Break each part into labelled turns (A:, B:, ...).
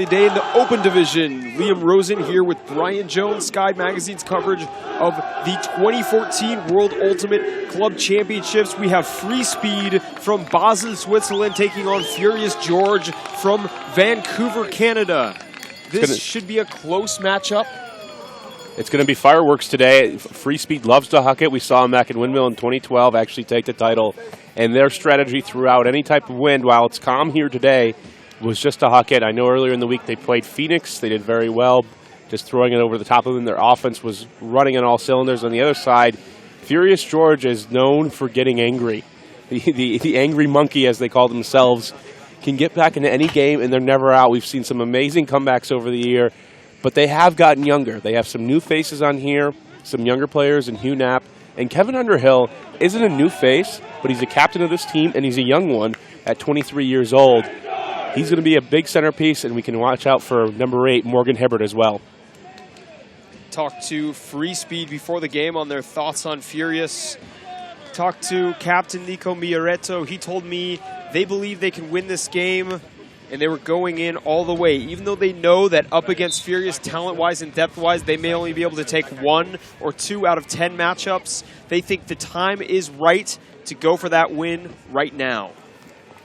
A: the day in the open division. Liam Rosen here with Brian Jones, Sky Magazine's coverage of the 2014 World Ultimate Club Championships. We have Freespeed from Basel, Switzerland, taking on Furious George from Vancouver, Canada. This should be a close matchup.
B: It's going to be fireworks today. Freespeed loves to huck it. We saw them back in Windmill in 2012 actually take the title. And their strategy throughout any type of wind, while it's calm here today, was just to huck it. I know earlier in the week they played Phoenix. They did very well, just throwing it over the top of them. Their offense was running on all cylinders. On the other side, Furious George is known for getting angry. The angry monkey, as they call themselves, can get back into any game, and they're never out. We've seen some amazing comebacks over the year. But they have gotten younger. They have some new faces on here, some younger players in Hugh Knapp. And Kevin Underhill isn't a new face, but he's a captain of this team, and he's a young one at 23 years old. He's going to be a big centerpiece, and we can watch out for number 8, Morgan Hibbert, as well.
A: Talked to Freespeed before the game on their thoughts on Furious. Talked to Captain Nico Mioretto. He told me they believe they can win this game, and they were going in all the way. Even though they know that up against Furious, talent-wise and depth-wise, they may only be able to take 1 or 2 out of 10 matchups, they think the time is right to go for that win right now.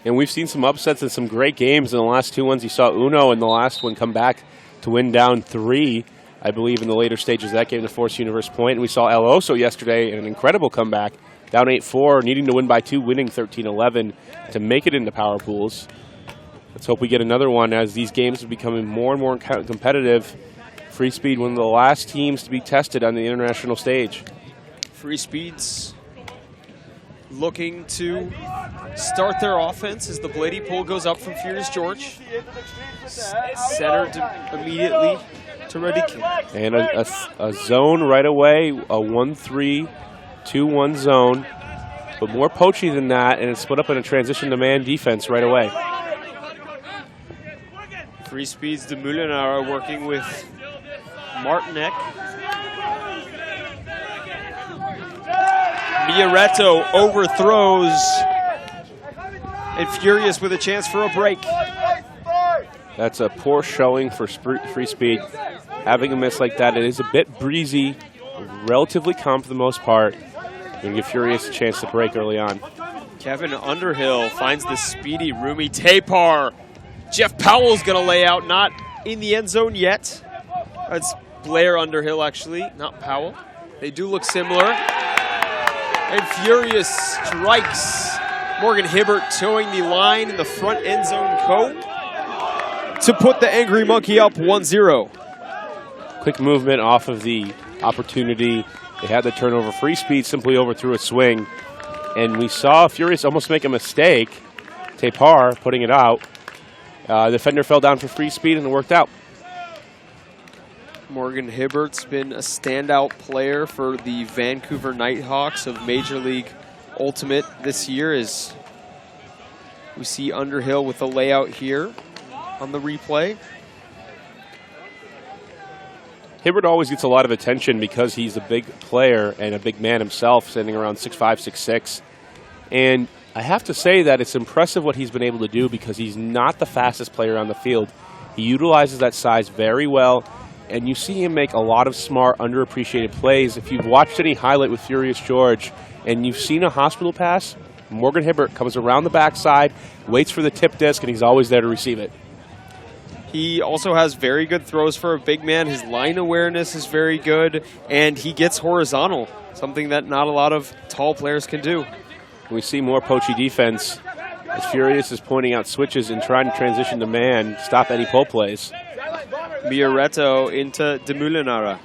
B: And we've seen some upsets and some great games in the last 2 ones. You saw Uno in the last one come back to win down 3, I believe, in the later stages of that game to force Universe Point. And we saw El Oso yesterday in an incredible comeback, down 8-4, needing to win by 2, winning 13-11 to make it into power pools. Let's hope we get another one as these games are becoming more and more competitive. Freespeed, one of the last teams to be tested on the international stage.
A: Freespeed's looking to start their offense as the Blady pull goes up from Furious George. Centered immediately to Radike.
B: And a zone right away, a 1-3, 2-1 zone. But more poachy than that, and it's split up in a transition to man defense right away.
A: Freespeed's de Moulinard working with Martinek. Mioretto overthrows, and Furious with a chance for a break.
B: That's a poor showing for Freespeed. Having a miss like that, it is a bit breezy, relatively calm for the most part. And give Furious a chance to break early on.
A: Kevin Underhill finds the speedy Rumi Tapar. Jeff Powell's going to lay out, not in the end zone yet. That's Blair Underhill, actually, not Powell. They do look similar. And Furious strikes. Morgan Hibbert towing the line in the front end zone cone to put the Angry Monkey up 1-0.
B: Quick movement off of the opportunity. They had the turnover. Freespeed simply overthrew a swing. And we saw Furious almost make a mistake. Tapar putting it out. The defender fell down for Freespeed, and it worked out.
A: Morgan Hibbert's been a standout player for the Vancouver Nighthawks of Major League Ultimate this year, as we see Underhill with the layout here on the replay.
B: Hibbert always gets a lot of attention because he's a big player and a big man himself, standing around 6'5", 6'6". And I have to say that it's impressive what he's been able to do because he's not the fastest player on the field. He utilizes that size very well, and you see him make a lot of smart, underappreciated plays. If you've watched any highlight with Furious George and you've seen a hospital pass, Morgan Hibbert comes around the backside, waits for the tip disc, and he's always there to receive it.
A: He also has very good throws for a big man. His line awareness is very good, and he gets horizontal, something that not a lot of tall players can do.
B: We see more poachy defense as Furious is pointing out switches and trying to transition to man, stop any pull plays.
A: Mioretto into de Moulinara.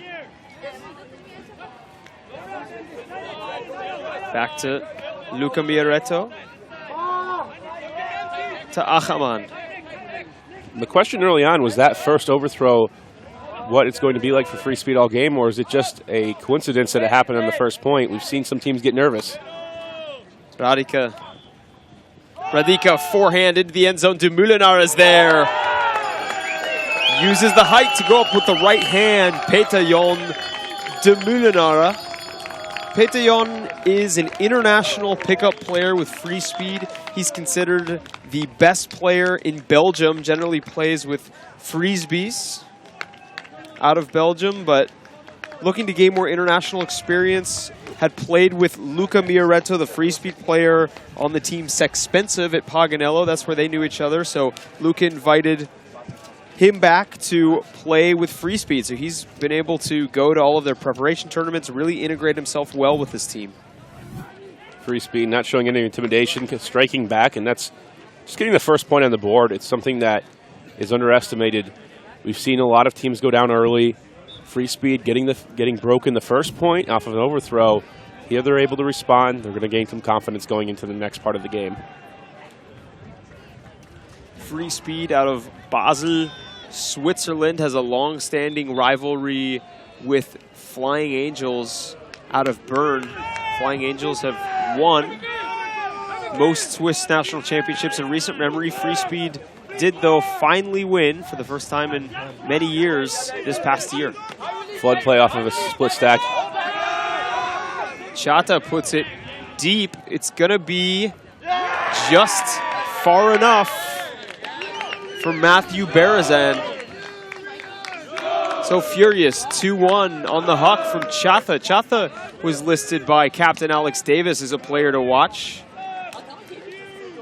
A: Back to Luca Mioretto. To Achaman.
B: The question early on, was that first overthrow what it's going to be like for Freespeed all game, or is it just a coincidence that it happened on the first point? We've seen some teams get nervous.
A: Radika forehand into the end zone. De Moulinard is there. Uses the height to go up with the right hand. Petayon de Moulinara. Pétillon is an international pickup player with Freespeed. He's considered the best player in Belgium, generally plays with Freespeed out of Belgium, but looking to gain more international experience. Had played with Luca Mioretto, the Freespeed player, on the team Sexpensive at Paganello. That's where they knew each other. So Luca invited him back to play with Freespeed. So he's been able to go to all of their preparation tournaments, really integrate himself well with this team.
B: Freespeed not showing any intimidation, striking back, and that's just getting the first point on the board. It's something that is underestimated. We've seen a lot of teams go down early. Freespeed getting broken the first point off of an overthrow. Here they're able to respond. They're going to gain some confidence going into the next part of the game.
A: Freespeed out of Basel, Switzerland, has a long-standing rivalry with Flying Angels out of Bern. Flying Angels have won most Swiss national championships in recent memory. Freespeed did, though, finally win for the first time in many years this past year.
B: Flood play off of a split stack.
A: Chata puts it deep. It's going to be just far enough for Matthew Berezan. So Furious, 2-1 on the huck from Chata. Chata was listed by Captain Alex Davis as a player to watch.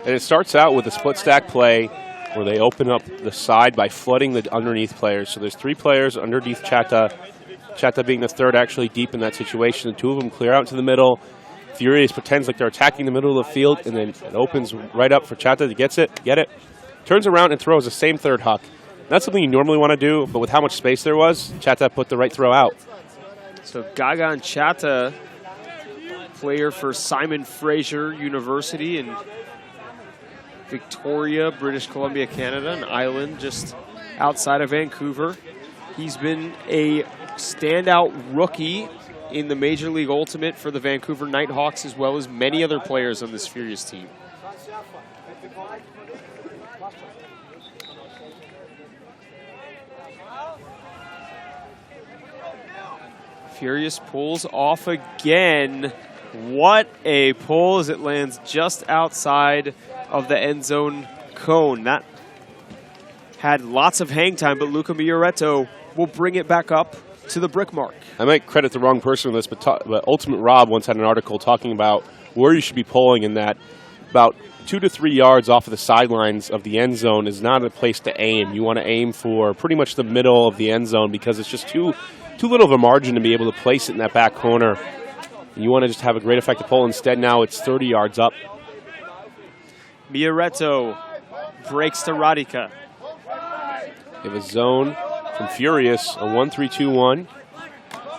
B: And it starts out with a split stack play where they open up the side by flooding the underneath players. So there's 3 players underneath Chata. Chata being the third actually deep in that situation. The 2 of them clear out to the middle. Furious pretends like they're attacking the middle of the field, and then it opens right up for Chata to get it. Turns around and throws the same third huck. That's something you normally want to do, but with how much space there was, Chata put the right throw out.
A: So Gagan Chata, player for Simon Fraser University in Victoria, British Columbia, Canada, an island just outside of Vancouver. He's been a standout rookie in the Major League Ultimate for the Vancouver Nighthawks, as well as many other players on this Furious team. Furious pulls off again. What a pull as it lands just outside of the end zone cone. That had lots of hang time, but Luca Mioretto will bring it back up to the brick mark.
B: I might credit the wrong person on this, but Ultimate Rob once had an article talking about where you should be pulling, in that about 2 to 3 yards off of the sidelines of the end zone is not a place to aim. You want to aim for pretty much the middle of the end zone because it's just too little of a margin to be able to place it in that back corner. You want to just have a great effective pull. Instead, now it's 30 yards up.
A: Mioretto breaks to Radica.
B: They have a zone from Furious, a 1-3-2-1.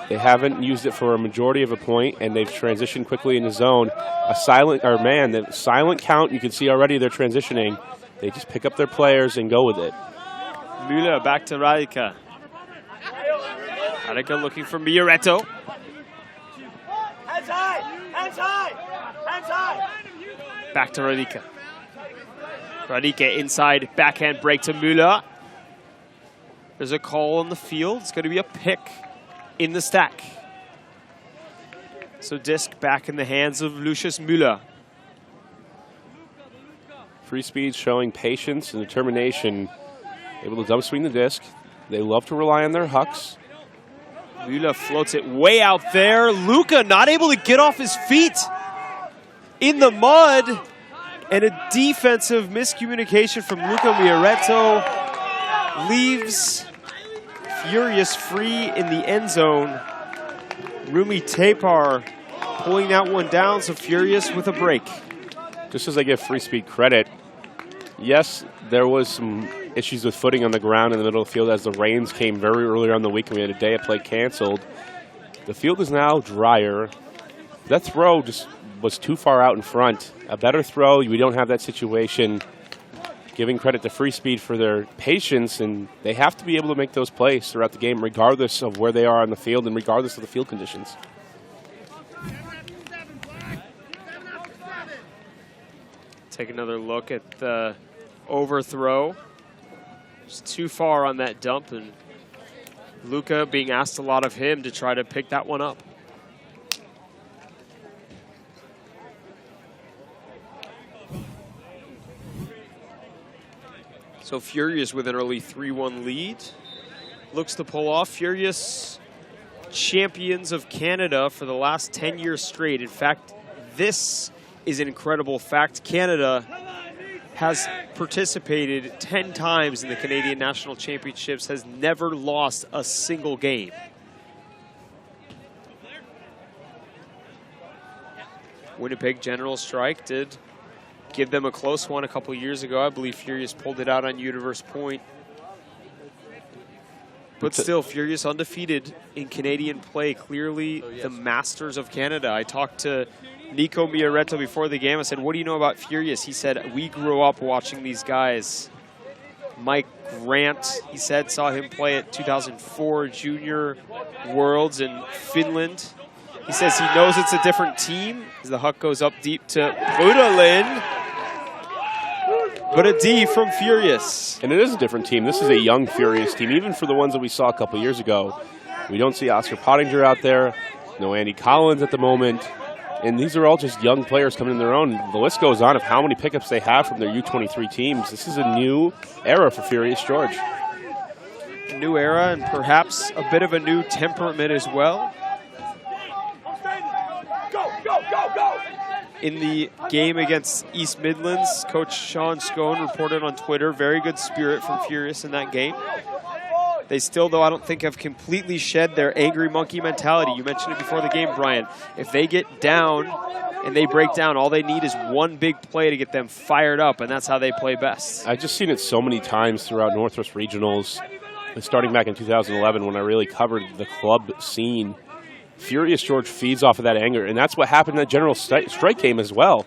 B: They haven't used it for a majority of a point, and they've transitioned quickly in the zone. The silent count, you can see already they're transitioning. They just pick up their players and go with it.
A: Müller back to Radica. Radica looking for Mioretto.
C: Hands high! Hands high! Hands high!
A: Back to Radica. Radica inside, backhand break to Müller. There's a call on the field. It's going to be a pick in the stack. So disc back in the hands of Lucius Müller.
B: Freespeed showing patience and determination, able to dump swing the disc. They love to rely on their hucks.
A: Müller floats it way out there. Luca not able to get off his feet in the mud. And a defensive miscommunication from Luca Mioretto leaves Furious free in the end zone. Rumi Tapar pulling that one down, so Furious with a break.
B: Just as I give Freespeed credit, yes, there was some issues with footing on the ground in the middle of the field as the rains came very earlier on the week and we had a day of play canceled. The field is now drier. That throw just was too far out in front. A better throw, we don't have that situation. Giving credit to Freespeed for their patience, and they have to be able to make those plays throughout the game regardless of where they are on the field and regardless of the field conditions.
A: Take another look at the overthrow. Just too far on that dump, and Luca being asked a lot of him to try to pick that one up. So Furious with an early 3-1 lead. Looks to pull off. Furious, champions of Canada for the last 10 years straight. In fact, this is an incredible fact. Canada has participated 10 times in the Canadian National Championships, has never lost a single game. Winnipeg General Strike did give them a close one a couple years ago. I believe Furious pulled it out on Universe Point. But still, Furious undefeated in Canadian play, clearly the masters of Canada. I talked to Nico Mioretto before the game. I said, what do you know about Furious? He said, we grew up watching these guys. Mike Grant, he said, saw him play at 2004 Junior Worlds in Finland. He says he knows it's a different team as the Huck goes up deep to Brudalin. But a D from Furious.
B: And it is a different team. This is a young Furious team. Even for the ones that we saw a couple years ago, we don't see Oscar Pottinger out there, no Andy Collins at the moment. And these are all just young players coming in their own. The list goes on of how many pickups they have from their U23 teams. This is a new era for Furious George.
A: A new era and perhaps a bit of a new temperament as well. In the game against East Midlands, Coach Sean Scone reported on Twitter, very good spirit from Furious in that game. They still, though, I don't think have completely shed their angry monkey mentality. You mentioned it before the game, Brian. If they get down and they break down, all they need is one big play to get them fired up, and that's how they play best.
B: I've just seen it so many times throughout Northwest Regionals, starting back in 2011 when I really covered the club scene. Furious George feeds off of that anger, and that's what happened in that General Strike game as well.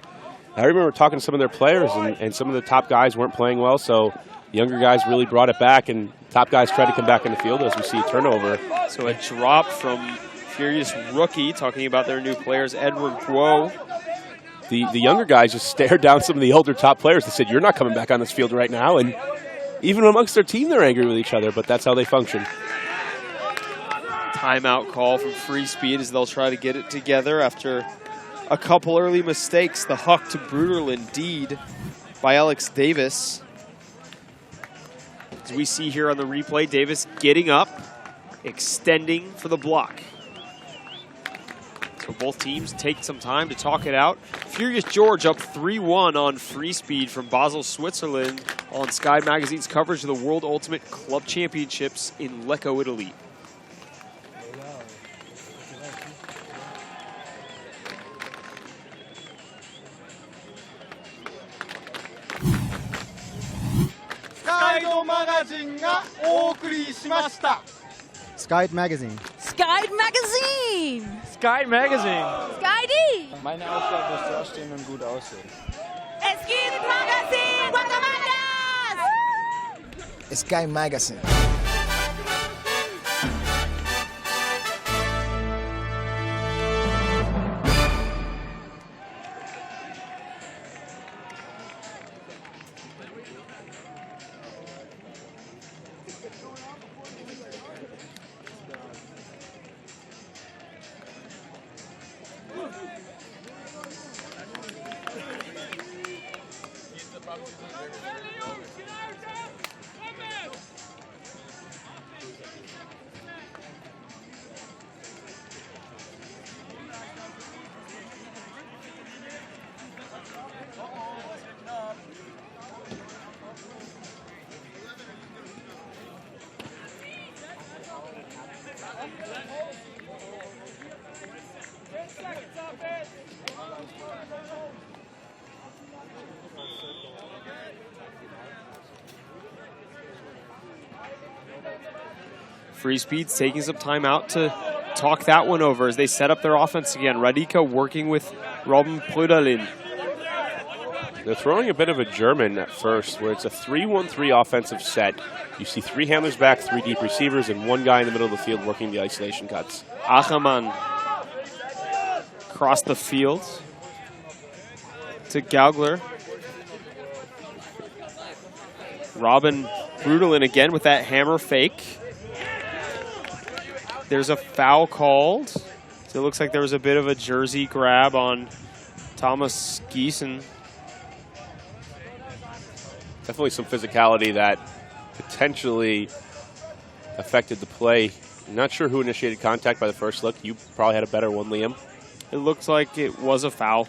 B: I remember talking to some of their players, and some of the top guys weren't playing well, so younger guys really brought it back, and top guys tried to come back in the field as we see a turnover.
A: So a drop from Furious rookie, talking about their new players, Edward Guo.
B: The younger guys just stared down some of the older top players. They said, you're not coming back on this field right now, and even amongst their team, they're angry with each other, but that's how they function.
A: Timeout call from Freespeed as they'll try to get it together after a couple early mistakes. The Huck to brutal indeed by Alex Davis. As we see here on the replay, Davis getting up, extending for the block. So both teams take some time to talk it out. Furious George up 3-1 on Freespeed from Basel, Switzerland on Sky Magazine's coverage of the World Ultimate Club Championships in Lecco, Italy.
D: Sky Magazine.
E: Sky Magazine!
F: Sky Magazine.
E: Sky D!
F: Meine Aufgabe ist dastehen und gut aussehen.
E: Sky Magazine! Guatemala!
D: Sky Magazine.
A: Freespeed's taking some time out to talk that one over as they set up their offense again. Radika working with Robin Brudalin.
B: They're throwing a bit of a German at first, where it's a 3-1-3 offensive set. You see three handlers back, three deep receivers, and one guy in the middle of the field working the isolation cuts.
A: Achaman across the field to Gaugler. Robin Brudalin again with that hammer fake. There's a foul called. So it looks like there was a bit of a jersey grab on Thomas Giesen.
B: Definitely some physicality that potentially affected the play. I'm not sure who initiated contact by the first look. You probably had a better one, Liam.
A: It looked like it was a foul.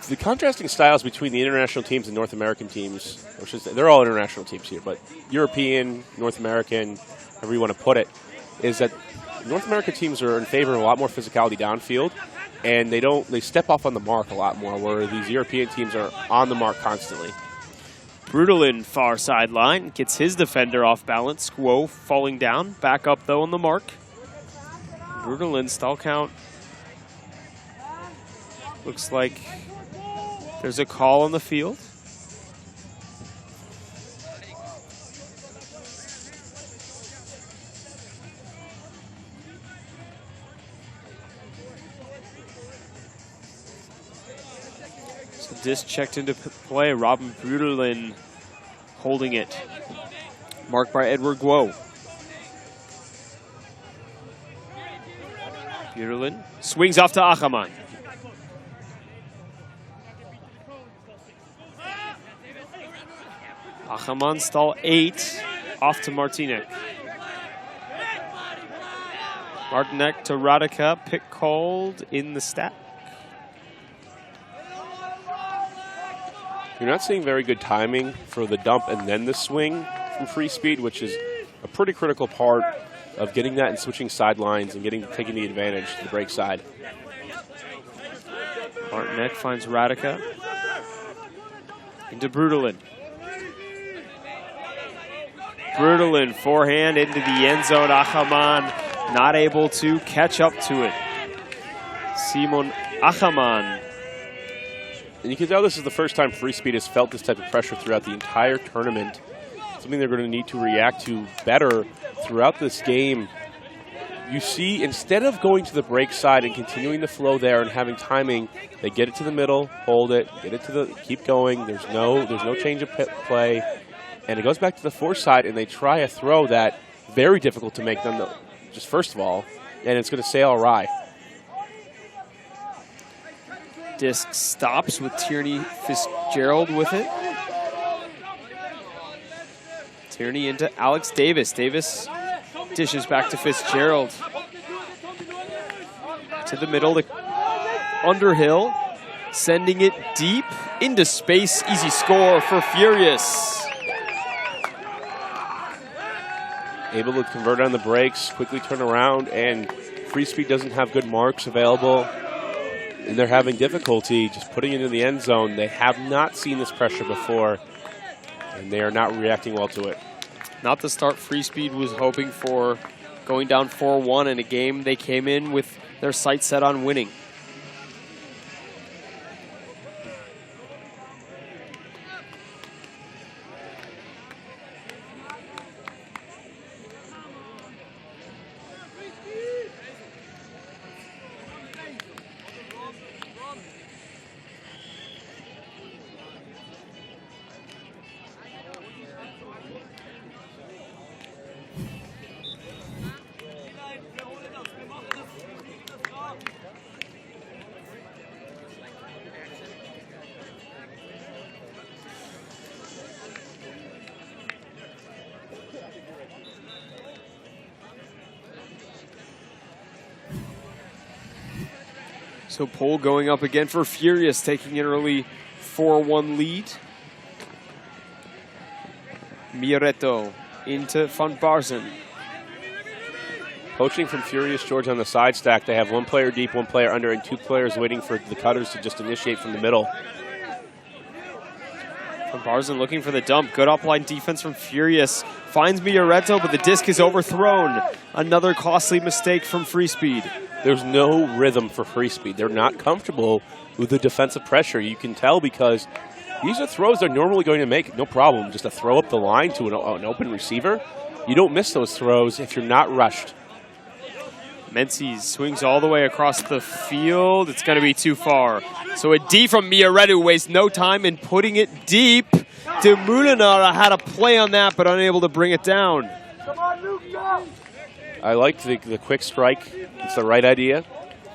B: The contrasting styles between the international teams and North American teams, which is they're all international teams here, but European, North American, however you want to put it, is that North American teams are in favor of a lot more physicality downfield, and they step off on the mark a lot more, where these European teams are on the mark constantly.
A: Brutalin, far sideline, gets his defender off balance. Squo falling down, back up though on the mark. Brutalin, stall count. Looks like there's a call on the field. So disc checked into play. Robin Brutalin holding it. Marked by Edward Guo. Brutalin swings off to Achaman. Achaman stall 8, off to Martinek. Martinek to Radica, pick called in the stack.
B: You're not seeing very good timing for the dump and then the swing from Freespeed, which is a pretty critical part of getting that and switching sidelines and taking the advantage to the break side.
A: Martinek finds Radica. Into Brutalin. Brutalin, forehand into the end zone. Achaman not able to catch up to it. Simon Achaman.
B: And you can tell this is the first time Freespeed has felt this type of pressure throughout the entire tournament. Something they're going to need to react to better throughout this game. You see, instead of going to the break side and continuing the flow there and having timing, they get it to the middle, hold it, get it to the, keep going. There's no change of play. And it goes back to the force side, and they try a throw that very difficult to make them, just first of all, and it's going to sail awry.
A: Disc stops with Tierney Fitzgerald with it. Tierney into Alex Davis. Davis dishes back to Fitzgerald. To the middle to Underhill, sending it deep into space. Easy score for Furious.
B: Able to convert on the brakes, quickly turn around, and Freespeed doesn't have good marks available. And they're having difficulty just putting it in the end zone. They have not seen this pressure before, and they are not reacting well to it.
A: Not the start Freespeed was hoping for, going down 4-1 in a game they came in with their sights set on winning. So Pole going up again for Furious, taking an early 4-1 lead. Mioretto into Van Barzen.
B: Poaching from Furious George on the side stack. They have one player deep, one player under, and two players waiting for the cutters to just initiate from the middle.
A: Van Barzen looking for the dump. Good upline defense from Furious. Finds Mioretto, but the disc is overthrown. Another costly mistake from Freespeed.
B: There's no rhythm for Freespeed. They're not comfortable with the defensive pressure. You can tell because these are throws they're normally going to make, no problem. Just a throw up the line to an open receiver. You don't miss those throws if you're not rushed.
A: Menzies swings all the way across the field. It's going to be too far. So a D from Mioretto wastes no time in putting it deep. De Moulinaar had a play on that, but unable to bring it down.
C: Come on, Luke, go!
B: I like the quick strike. It's the right idea.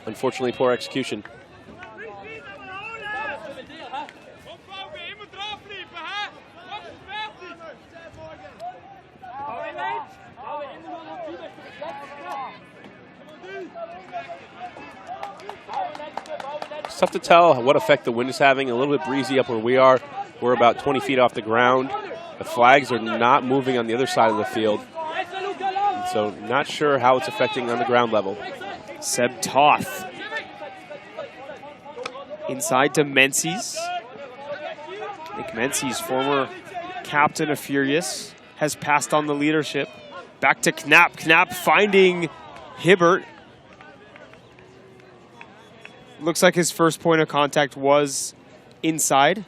B: Unfortunately, poor execution. It's tough to tell what effect the wind is having. A little bit breezy up where we are. We're about 20 feet off the ground. The flags are not moving on the other side of the field. And so not sure how it's affecting on the ground level.
A: Seb Toth. Inside to Menzies. Nick Menzies, former captain of Furious, has passed on the leadership. Back to Knapp. Knapp finding Hibbert. Looks like his first point of contact was inside.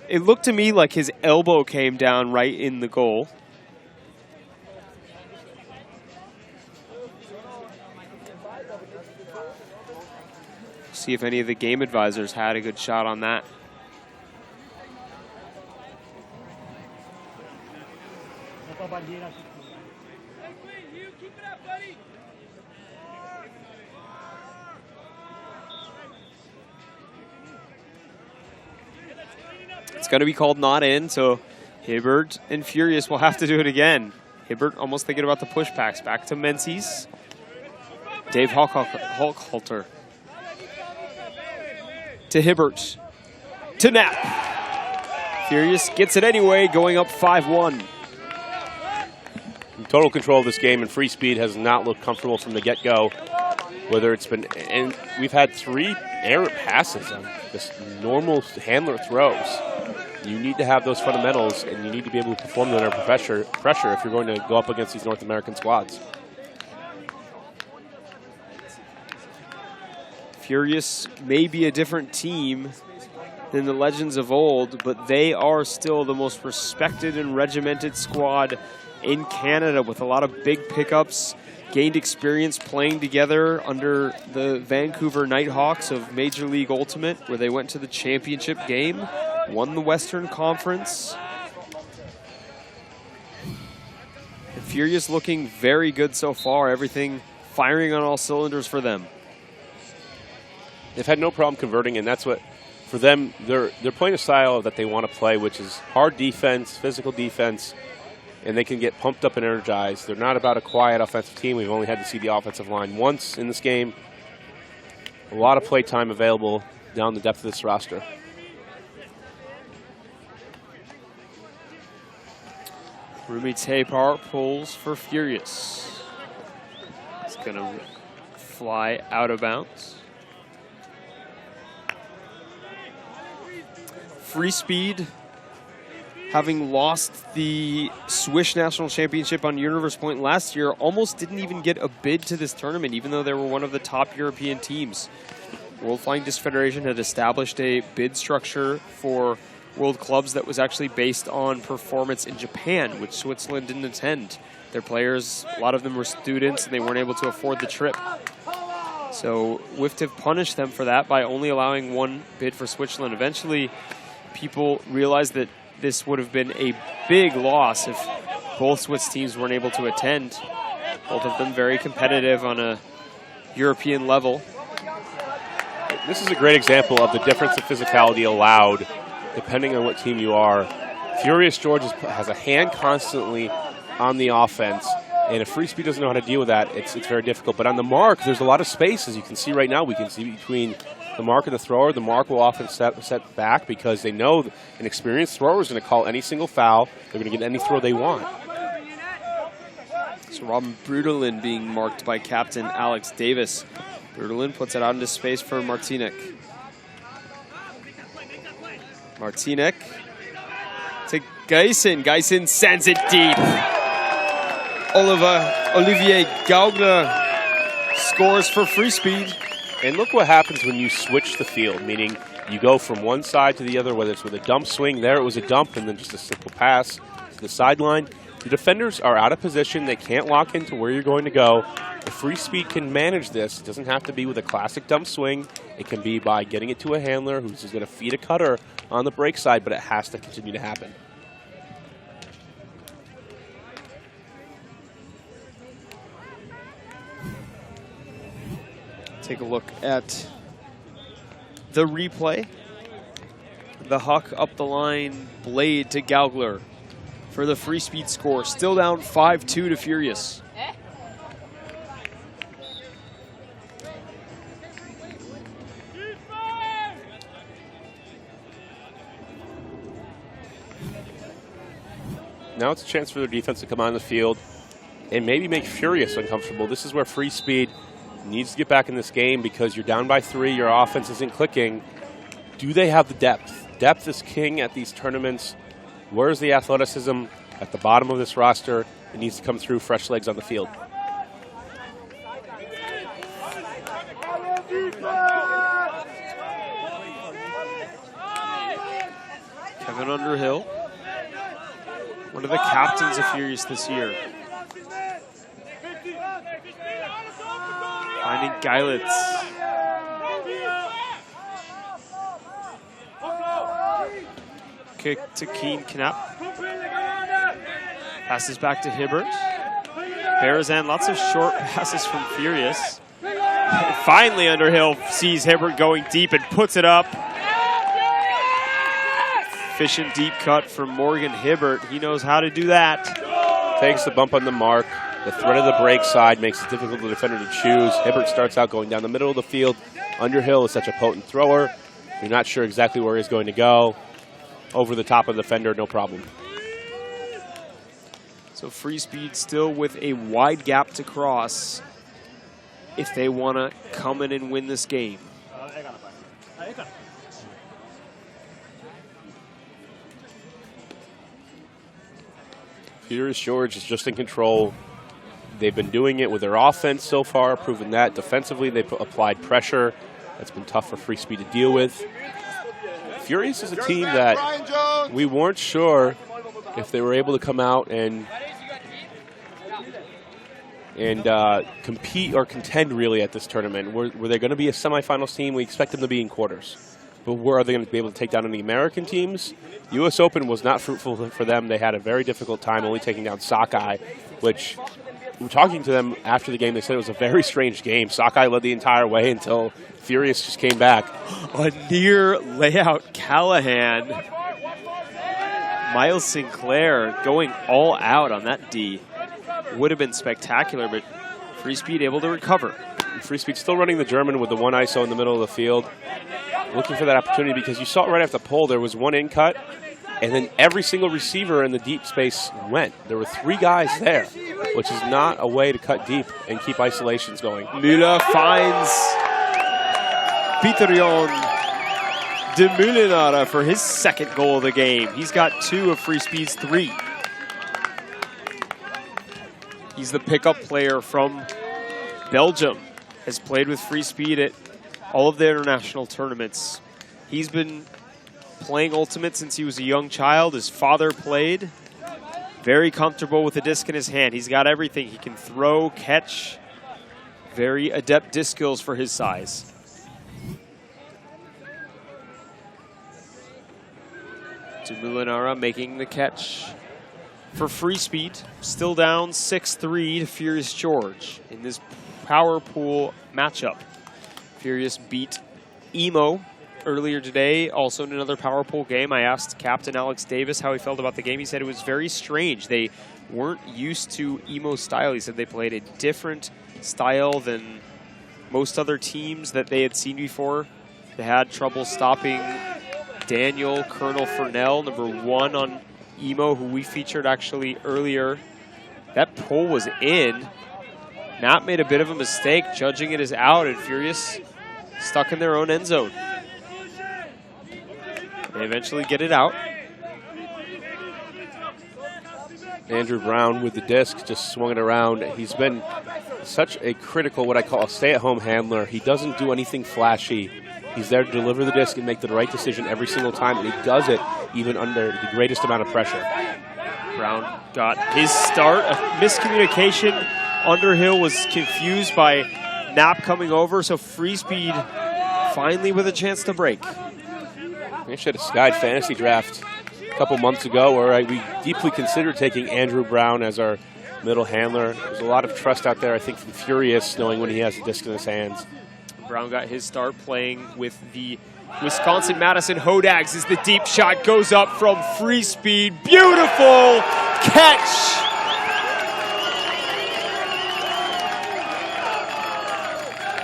A: It looked to me like his elbow came down right in the goal. See if any of the game advisors had a good shot on that. It's going to be called not in, so Hibbert and Furious will have to do it again. Hibbert almost thinking about the pushbacks. Back to Menzies. Dave Hulkhalter. To Hibbert. To Knapp. Furious gets it anyway, going up 5-1.
B: Total control of this game, and Freespeed has not looked comfortable from the get-go. Whether it's been, and we've had 3 errant passes on just normal handler throws. You need to have those fundamentals, and you need to be able to perform them under pressure if you're going to go up against these North American squads.
A: Furious may be a different team than the legends of old, but they are still the most respected and regimented squad in Canada, with a lot of big pickups, gained experience playing together under the Vancouver Nighthawks of Major League Ultimate, where they went to the championship game, won the Western Conference. And Furious looking very good so far, everything firing on all cylinders for them.
B: They've had no problem converting, and that's what, for them, they're playing a style that they want to play, which is hard defense, physical defense, and they can get pumped up and energized. They're not about a quiet offensive team. We've only had to see the offensive line once in this game. A lot of play time available down the depth of this roster.
A: Rumi Tapar pulls for Furious. It's going to fly out of bounds. Freespeed, having lost the Swiss National Championship on Universe Point last year, almost didn't even get a bid to this tournament, even though they were one of the top European teams. World Flying Disc Federation had established a bid structure for World Clubs that was actually based on performance in Japan, which Switzerland didn't attend. Their players, a lot of them were students, and they weren't able to afford the trip. So WIFTIV punished them for that by only allowing one bid for Switzerland. Eventually, people realized that this would have been a big loss if both Swiss teams weren't able to attend. Both of them very competitive on a European level.
B: This is a great example of the difference of physicality allowed depending on what team you are. Furious George has a hand constantly on the offense, and if Freespeed doesn't know how to deal with that, it's very difficult. But on the mark, there's a lot of space, as you can see right now. We can see between the mark and the thrower. The mark will often set back because they know an experienced thrower is going to call any single foul. They're going to get any throw they want.
A: So Robin Brudelin being marked by captain Alex Davis. Brudelin puts it out into space for Martinek. Martinek to Geisen. Geisen sends it deep. Olivier Gaugler scores for Freespeed.
B: And look what happens when you switch the field, meaning you go from one side to the other, whether it's with a dump swing. There it was a dump and then just a simple pass to the sideline. The defenders are out of position. They can't lock into where you're going to go. If Freespeed can manage this, it doesn't have to be with a classic dump swing. It can be by getting it to a handler who's just going to feed a cutter on the break side, but it has to continue to happen.
A: Take a look at the replay. The huck up the line, blade to Gaugler for the Freespeed score. Still down 5-2 to Furious.
B: now it's a chance for their defense to come on the field and maybe make Furious uncomfortable. This is where Freespeed needs to get back in this game because you're down by 3, your offense isn't clicking. Do they have the depth? Depth is king at these tournaments. Where's the athleticism at the bottom of this roster? It needs to come through fresh legs on the field.
A: Kevin Underhill, one of the captains of Furious this year. Finding Geilitz. Kick to Keen Knapp. Passes back to Hibbert. Berezan, lots of short passes from Furious. And finally, Underhill sees Hibbert going deep and puts it up. Efficient deep cut from Morgan Hibbert. He knows how to do that.
B: Takes the bump on the mark. The threat of the break side makes it difficult for the defender to choose. Hibbert starts out going down the middle of the field. Underhill is such a potent thrower. You're not sure exactly where he's going to go. Over the top of the defender, no problem.
A: So Freespeed still with a wide gap to cross if they want to come in and win this game.
B: Furious George is just in control. They've been doing it with their offense so far, proven that. Defensively, they've applied pressure. That's been tough for Freespeed to deal with. Furious is a team that we weren't sure if they were able to come out and compete or contend really at this tournament. Were they going to be a semifinals team? We expect them to be in quarters. But where are they going to be able to take down any American teams? U.S. Open was not fruitful for them. They had a very difficult time only taking down Sockeye, which, talking to them after the game, they said it was a very strange game. Sockeye led the entire way until Furious just came back.
A: A near layout Callahan. Miles Sinclair going all out on that D. Would have been spectacular, but Freespeed able to recover.
B: Freespeed still running the German with the 1 ISO in the middle of the field. Looking for that opportunity because you saw it right after the pull. There was one in cut, and then every single receiver in the deep space went. There were 3 guys there, which is not a way to cut deep and keep isolations going.
A: Müller finds Pieter-Jan de Meulenaar for his 2nd goal of the game. He's got 2 of Freespeed's 3. He's the pickup player from Belgium. Has played with Freespeed at all of the international tournaments. He's been playing Ultimate since he was a young child. His father played. Very comfortable with the disc in his hand. He's got everything. He can throw, catch. Very adept disc skills for his size. To Meulenaar making the catch for Freespeed. Still down 6-3 to Furious George in this power pool matchup. Furious beat Emo earlier today, also in another power pool game. I asked Captain Alex Davis how he felt about the game. He said it was very strange. They weren't used to Emo's style. He said they played a different style than most other teams that they had seen before. They had trouble stopping Daniel Colonel Fernell, number 1 on Emo, who we featured actually earlier. That pull was in. Matt made a bit of a mistake, judging it as out, and Furious stuck in their own end zone. They eventually get it out.
B: Andrew Brown with the disc, just swung it around. He's been such a critical, what I call a stay-at-home handler. He doesn't do anything flashy. He's there to deliver the disc and make the right decision every single time, and he does it even under the greatest amount of pressure.
A: Brown got his start. A miscommunication. Underhill was confused by Knapp coming over, so Freespeed finally with a chance to break.
B: We actually had a Sky Fantasy draft a couple months ago where we deeply considered taking Andrew Brown as our middle handler. There's a lot of trust out there, I think, from Furious, knowing when he has the disc in his hands.
A: Brown got his start playing with the Wisconsin-Madison Hodags as the deep shot goes up from Freespeed. Beautiful catch!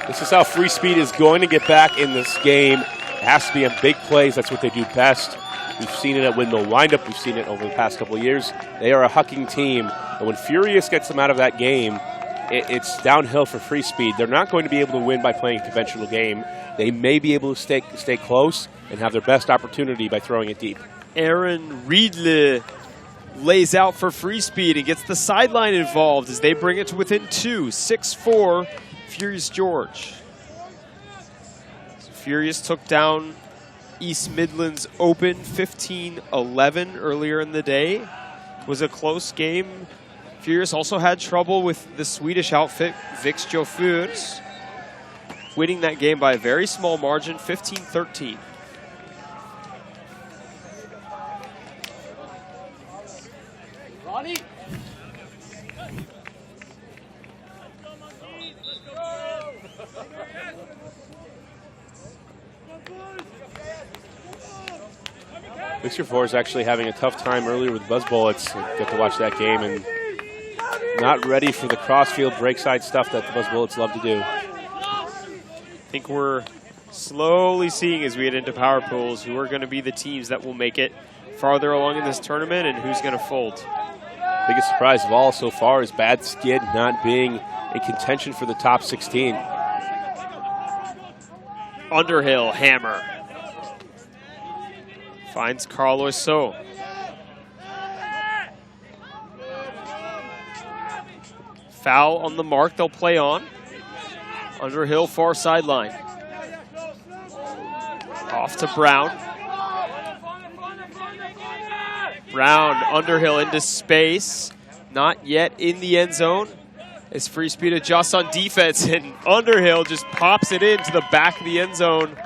B: This is how Freespeed is going to get back in this game. It has to be on big plays. That's what they do best. We've seen it at Windmill Windup. We've seen it over the past couple of years. They are a hucking team. And when Furious gets them out of that game, it's downhill for Freespeed. They're not going to be able to win by playing a conventional game. They may be able to stay close and have their best opportunity by throwing it deep.
A: Aaron Riedle lays out for Freespeed and gets the sideline involved as they bring it to within 2, 6-4, Furious George. So Furious took down East Midlands Open 15-11 earlier in the day. It was a close game. Furious also had trouble with the Swedish outfit, Vix Jofurs, winning that game by a very small margin, 15-13.
C: Ronnie.
B: Vix Jofurs is actually having a tough time earlier with Buzz Bullets. I got to watch that game and not ready for the crossfield breakside stuff that the Buzz Bullets love to do.
A: I think we're slowly seeing as we get into power pools who are going to be the teams that will make it farther along in this tournament and who's going to fold.
B: Biggest surprise of all so far is Bad Skid not being in contention for the top 16.
A: Underhill, hammer. Finds Carlos So. Foul on the mark, they'll play on. Underhill, far sideline. Off to Brown. Brown, Underhill into space. Not yet in the end zone. As Freespeed adjusts on defense, and Underhill just pops it into the back of the end zone.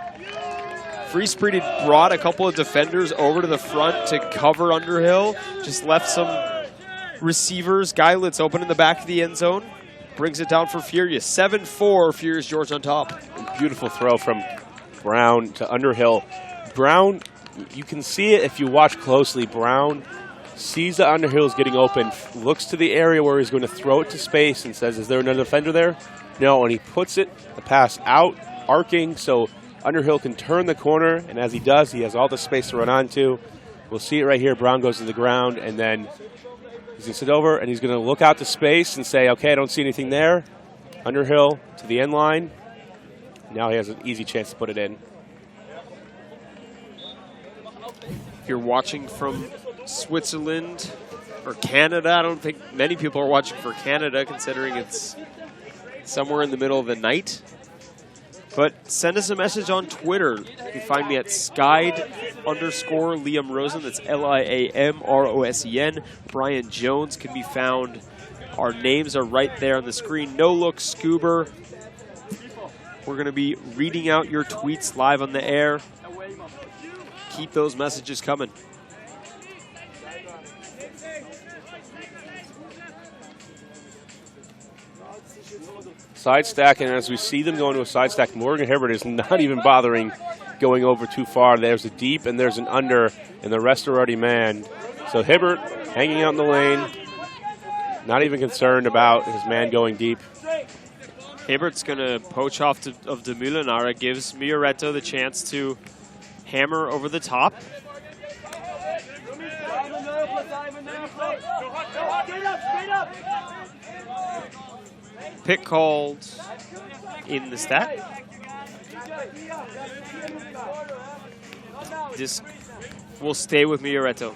A: Freespeed had brought a couple of defenders over to the front to cover Underhill. Just left some receivers, guylets open in the back of the end zone. Brings it down for Furious. 7-4, Furious George on top.
B: Beautiful throw from Brown to Underhill. Brown, you can see it if you watch closely. Brown sees that Underhill is getting open, looks to the area where he's going to throw it to space and says, is there another defender there? No, and he puts it, the pass out, arcing, so Underhill can turn the corner, and as he does, he has all the space to run onto. We'll see it right here. Brown goes to the ground, and then he's going to sit over, and he's going to look out to space and say, okay, I don't see anything there. Underhill to the end line. Now he has an easy chance to put it in.
A: If you're watching from Switzerland or Canada, I don't think many people are watching for Canada, considering it's somewhere in the middle of the night. But send us a message on Twitter. You can find me at Skyd_Liam Rosen. That's LIAMROSEN. Brian Jones can be found. Our names are right there on the screen. No Look Scuba. We're going to be reading out your tweets live on the air. Keep those messages coming.
B: Side stack, and as we see them go into a side stack, Morgan Hibbert is not even bothering going over too far. There's a deep and there's an under, and the rest are already manned. So Hibbert hanging out in the lane, not even concerned about his man going deep.
A: Hibbert's going to poach off of De Molinara, gives Mioretto the chance to hammer over the top. Pick called in the stat. This will stay with Mioretto.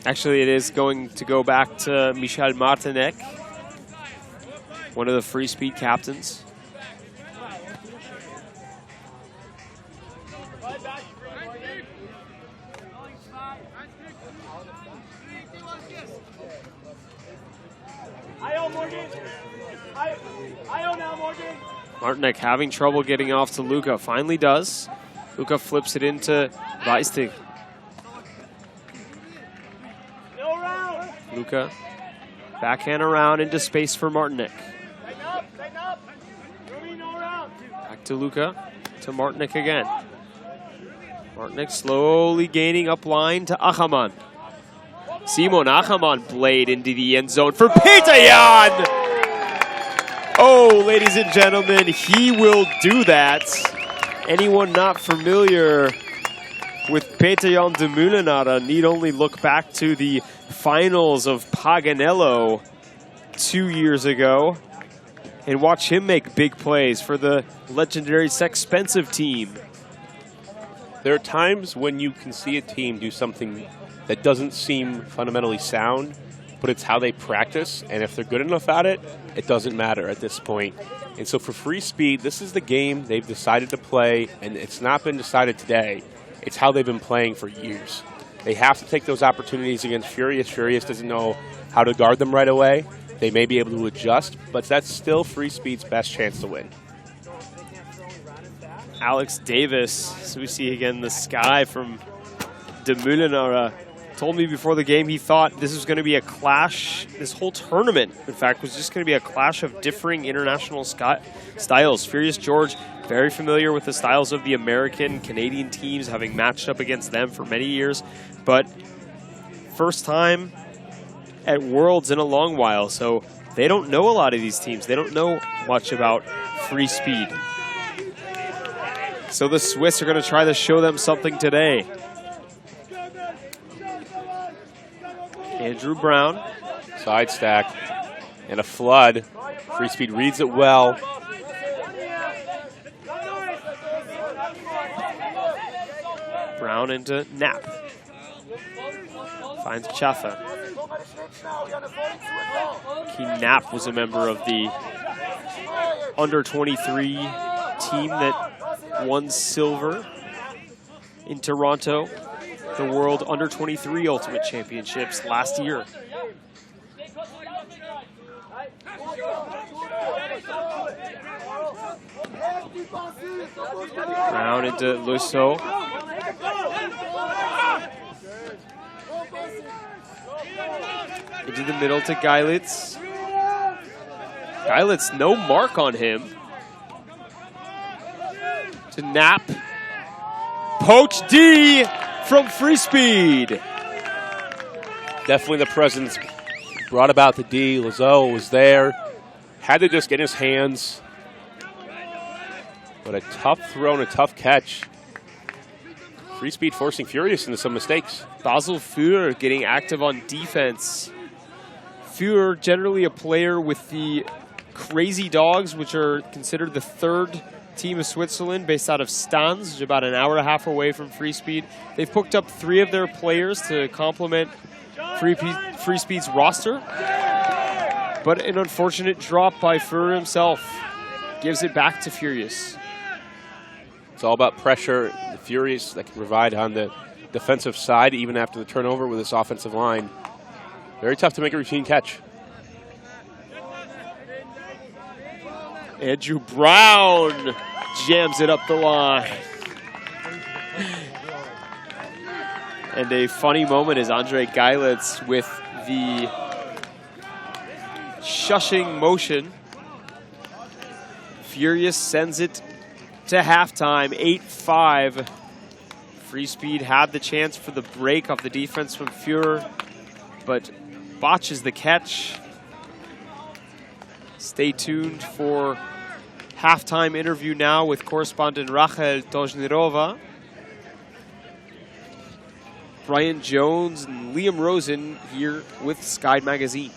A: Actually, it is going to go back to Michel Martinek, one of the Freespeed captains. Martinek having trouble getting off to Luca. Finally does. Luca flips it into Weistig. Luca backhand around into space for Martinek. Back to Luca, to Martinek again. Martinek slowly gaining up line to Achaman. Simon Achaman blade into the end zone for Peter Jan! Oh, ladies and gentlemen, he will do that. Anyone not familiar with Peter-Jan de Meulenara need only look back to the finals of Paganello 2 years ago and watch him make big plays for the legendary Sexpensive team.
B: There are times when you can see a team do something that doesn't seem fundamentally sound, but it's how they practice, and if they're good enough at it, it doesn't matter at this point. And so for Freespeed, this is the game they've decided to play, and it's not been decided today. It's how they've been playing for years. They have to take those opportunities against Furious. Furious doesn't know how to guard them right away. They may be able to adjust, but that's still Freespeed's best chance to win.
A: Alex Davis, so we see again the sky from de Meulenara. Told me before the game he thought this was going to be a clash. This whole tournament, in fact, was just going to be a clash of differing international styles. Furious George, very familiar with the styles of the American, Canadian teams, having matched up against them for many years. But first time at Worlds in a long while, so they don't know a lot of these teams. They don't know much about Freespeed. So the Swiss are going to try to show them something today. Andrew Brown.
B: Side stack and a flood. Freespeed reads it well.
A: Brown into Knapp. Finds Chaffa. Keen Knapp was a member of the under-23 team that won silver in Toronto, the World Under-23 Ultimate Championships last year. Brown into Lusso. Into the middle to Geilitz. Geilitz, no mark on him. To Knapp. Poach D from Freespeed.
B: Definitely the presence brought about the D. Lazo was there. Had to just get his hands. But a tough throw and a tough catch. Freespeed forcing Furious into some mistakes.
A: Basel Führer getting active on defense. Führer, generally a player with the Crazy Dogs, which are considered the third team of Switzerland, based out of Stans, which is about an hour and a half away from Freespeed. They've picked up 3 of their players to complement Freespeed's roster. But an unfortunate drop by Führer himself gives it back to Furious.
B: It's all about pressure. The Furious that can provide on the defensive side, even after the turnover with this offensive line. Very tough to make a routine catch.
A: Andrew Brown jams it up the line. And a funny moment is Andre Geilitz with the shushing motion. Furious sends it to halftime, 8-5. Freespeed had the chance for the break off the defense from Führer, but botches the catch. Stay tuned for halftime interview now with correspondent Rachel Tożnirova. Brian Jones and Liam Rosen here with Sky Magazine.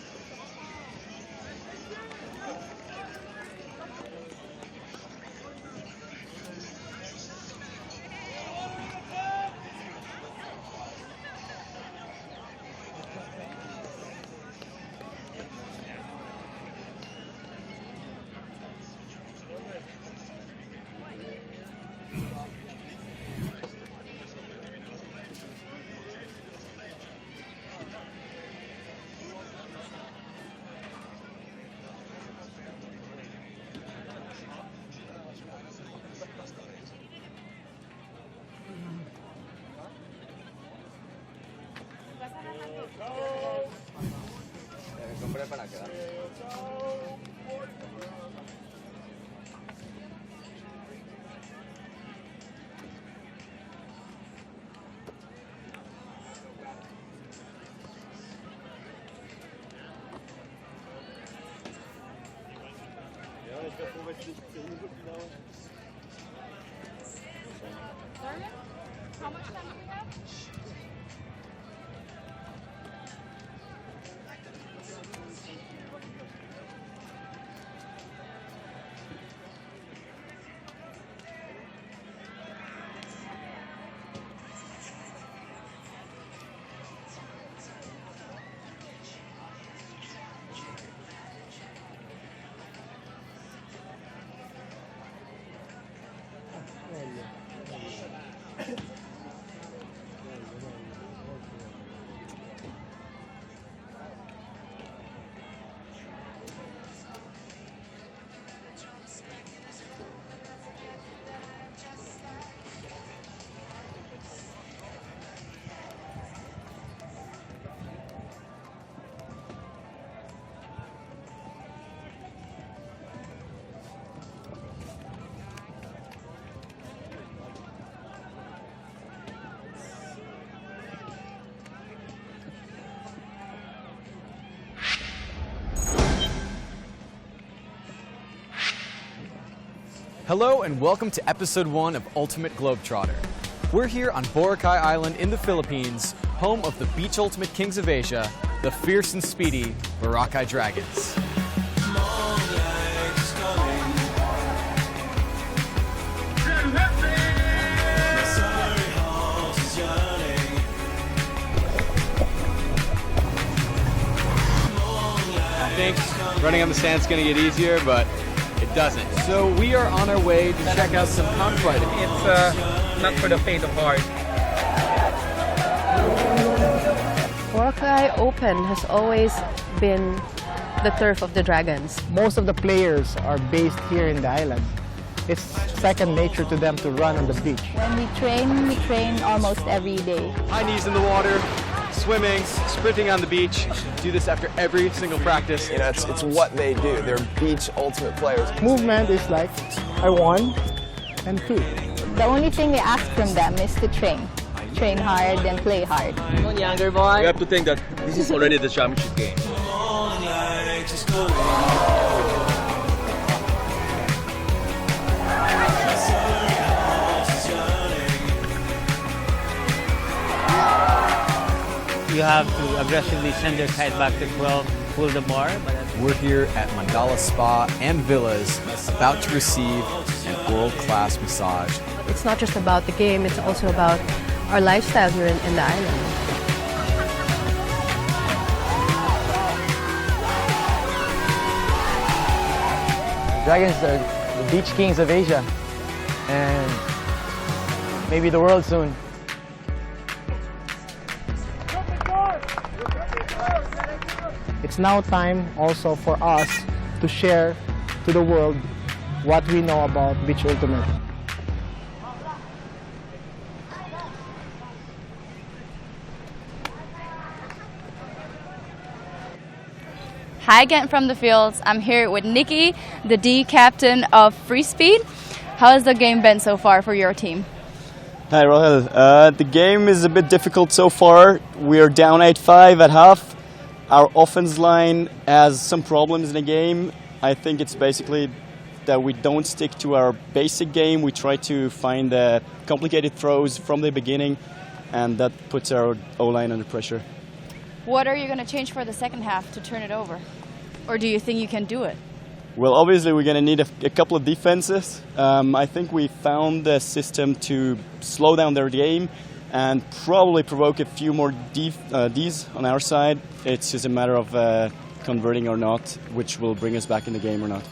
E: How much time do we have?
G: Hello and welcome to episode 1 of Ultimate Globetrotter. We're here on Boracay Island in the Philippines, home of the Beach Ultimate Kings of Asia, the fierce and speedy Boracay Dragons.
H: I think running on the sand's going to get easier, but it doesn't.
G: So we are on our way to check out some cockfighting.
I: It's not for the faint of heart.
J: Boracay Open has always been the turf of the Dragons.
K: Most of the players are based here in the island. It's second nature to them to run on the beach.
L: When we train almost every day.
G: High knees in the water, swimming, sprinting on the beach. Do this after every single practice.
M: You know, it's what they do. They're beach ultimate players.
K: Movement is like, I 1 and 2.
L: The only thing we ask from them is to train. Train hard and play hard.
I: Younger boy.
H: You have to think that this is already the championship game.
I: You have to aggressively send your kite back to 12, pull the bar.
G: We're here at Mandala Spa and Villas, about to receive an world-class massage.
J: It's not just about the game, it's also about our lifestyle here in the island.
K: Dragons are the beach kings of Asia and maybe the world soon. It's now time also for us to share to the world what we know about Beach Ultimate.
N: Hi again from the fields. I'm here with Nikki, the D captain of Freespeed. How has the game been so far for your team?
O: Hi Rohel. The game is a bit difficult so far. We're down 8-5 at half. Our offense line has some problems in the game. I think it's basically that we don't stick to our basic game. We try to find complicated throws from the beginning, and that puts our O-line under pressure.
N: What are you going to change for the second half to turn it over? Or do you think you can do it?
O: Well, obviously we're going to need a couple of defenses. I think we found a system to slow down their game and probably provoke a few more Ds on our side. It's just a matter of converting or not, which will bring us back in the game or not.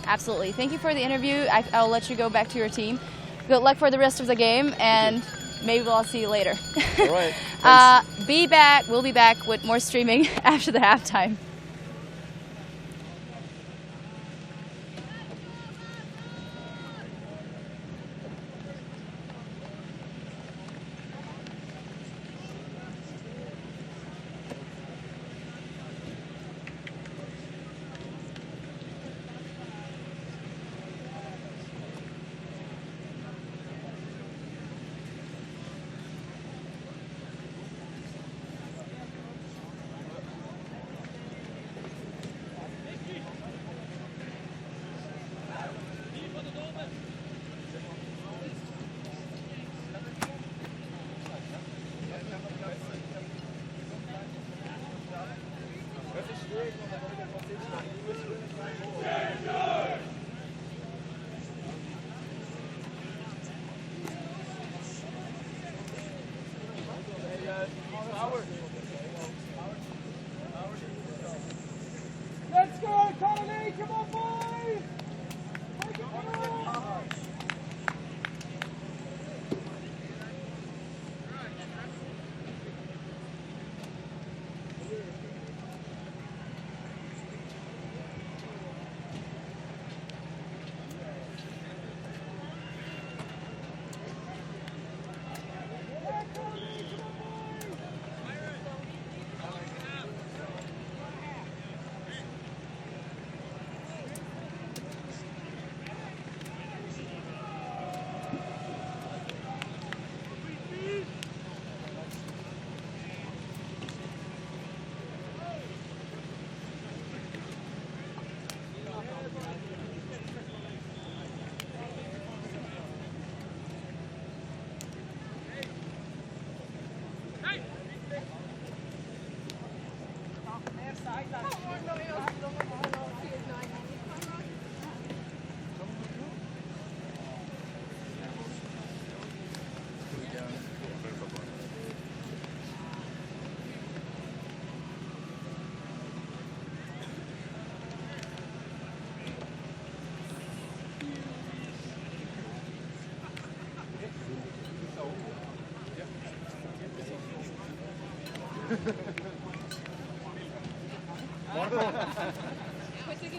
N: Absolutely. Thank you for the interview. I'll let you go back to your team. Good luck for the rest of the game, and maybe I'll see you later.
O: All right.
N: Be back. We'll be back with more streaming after the halftime.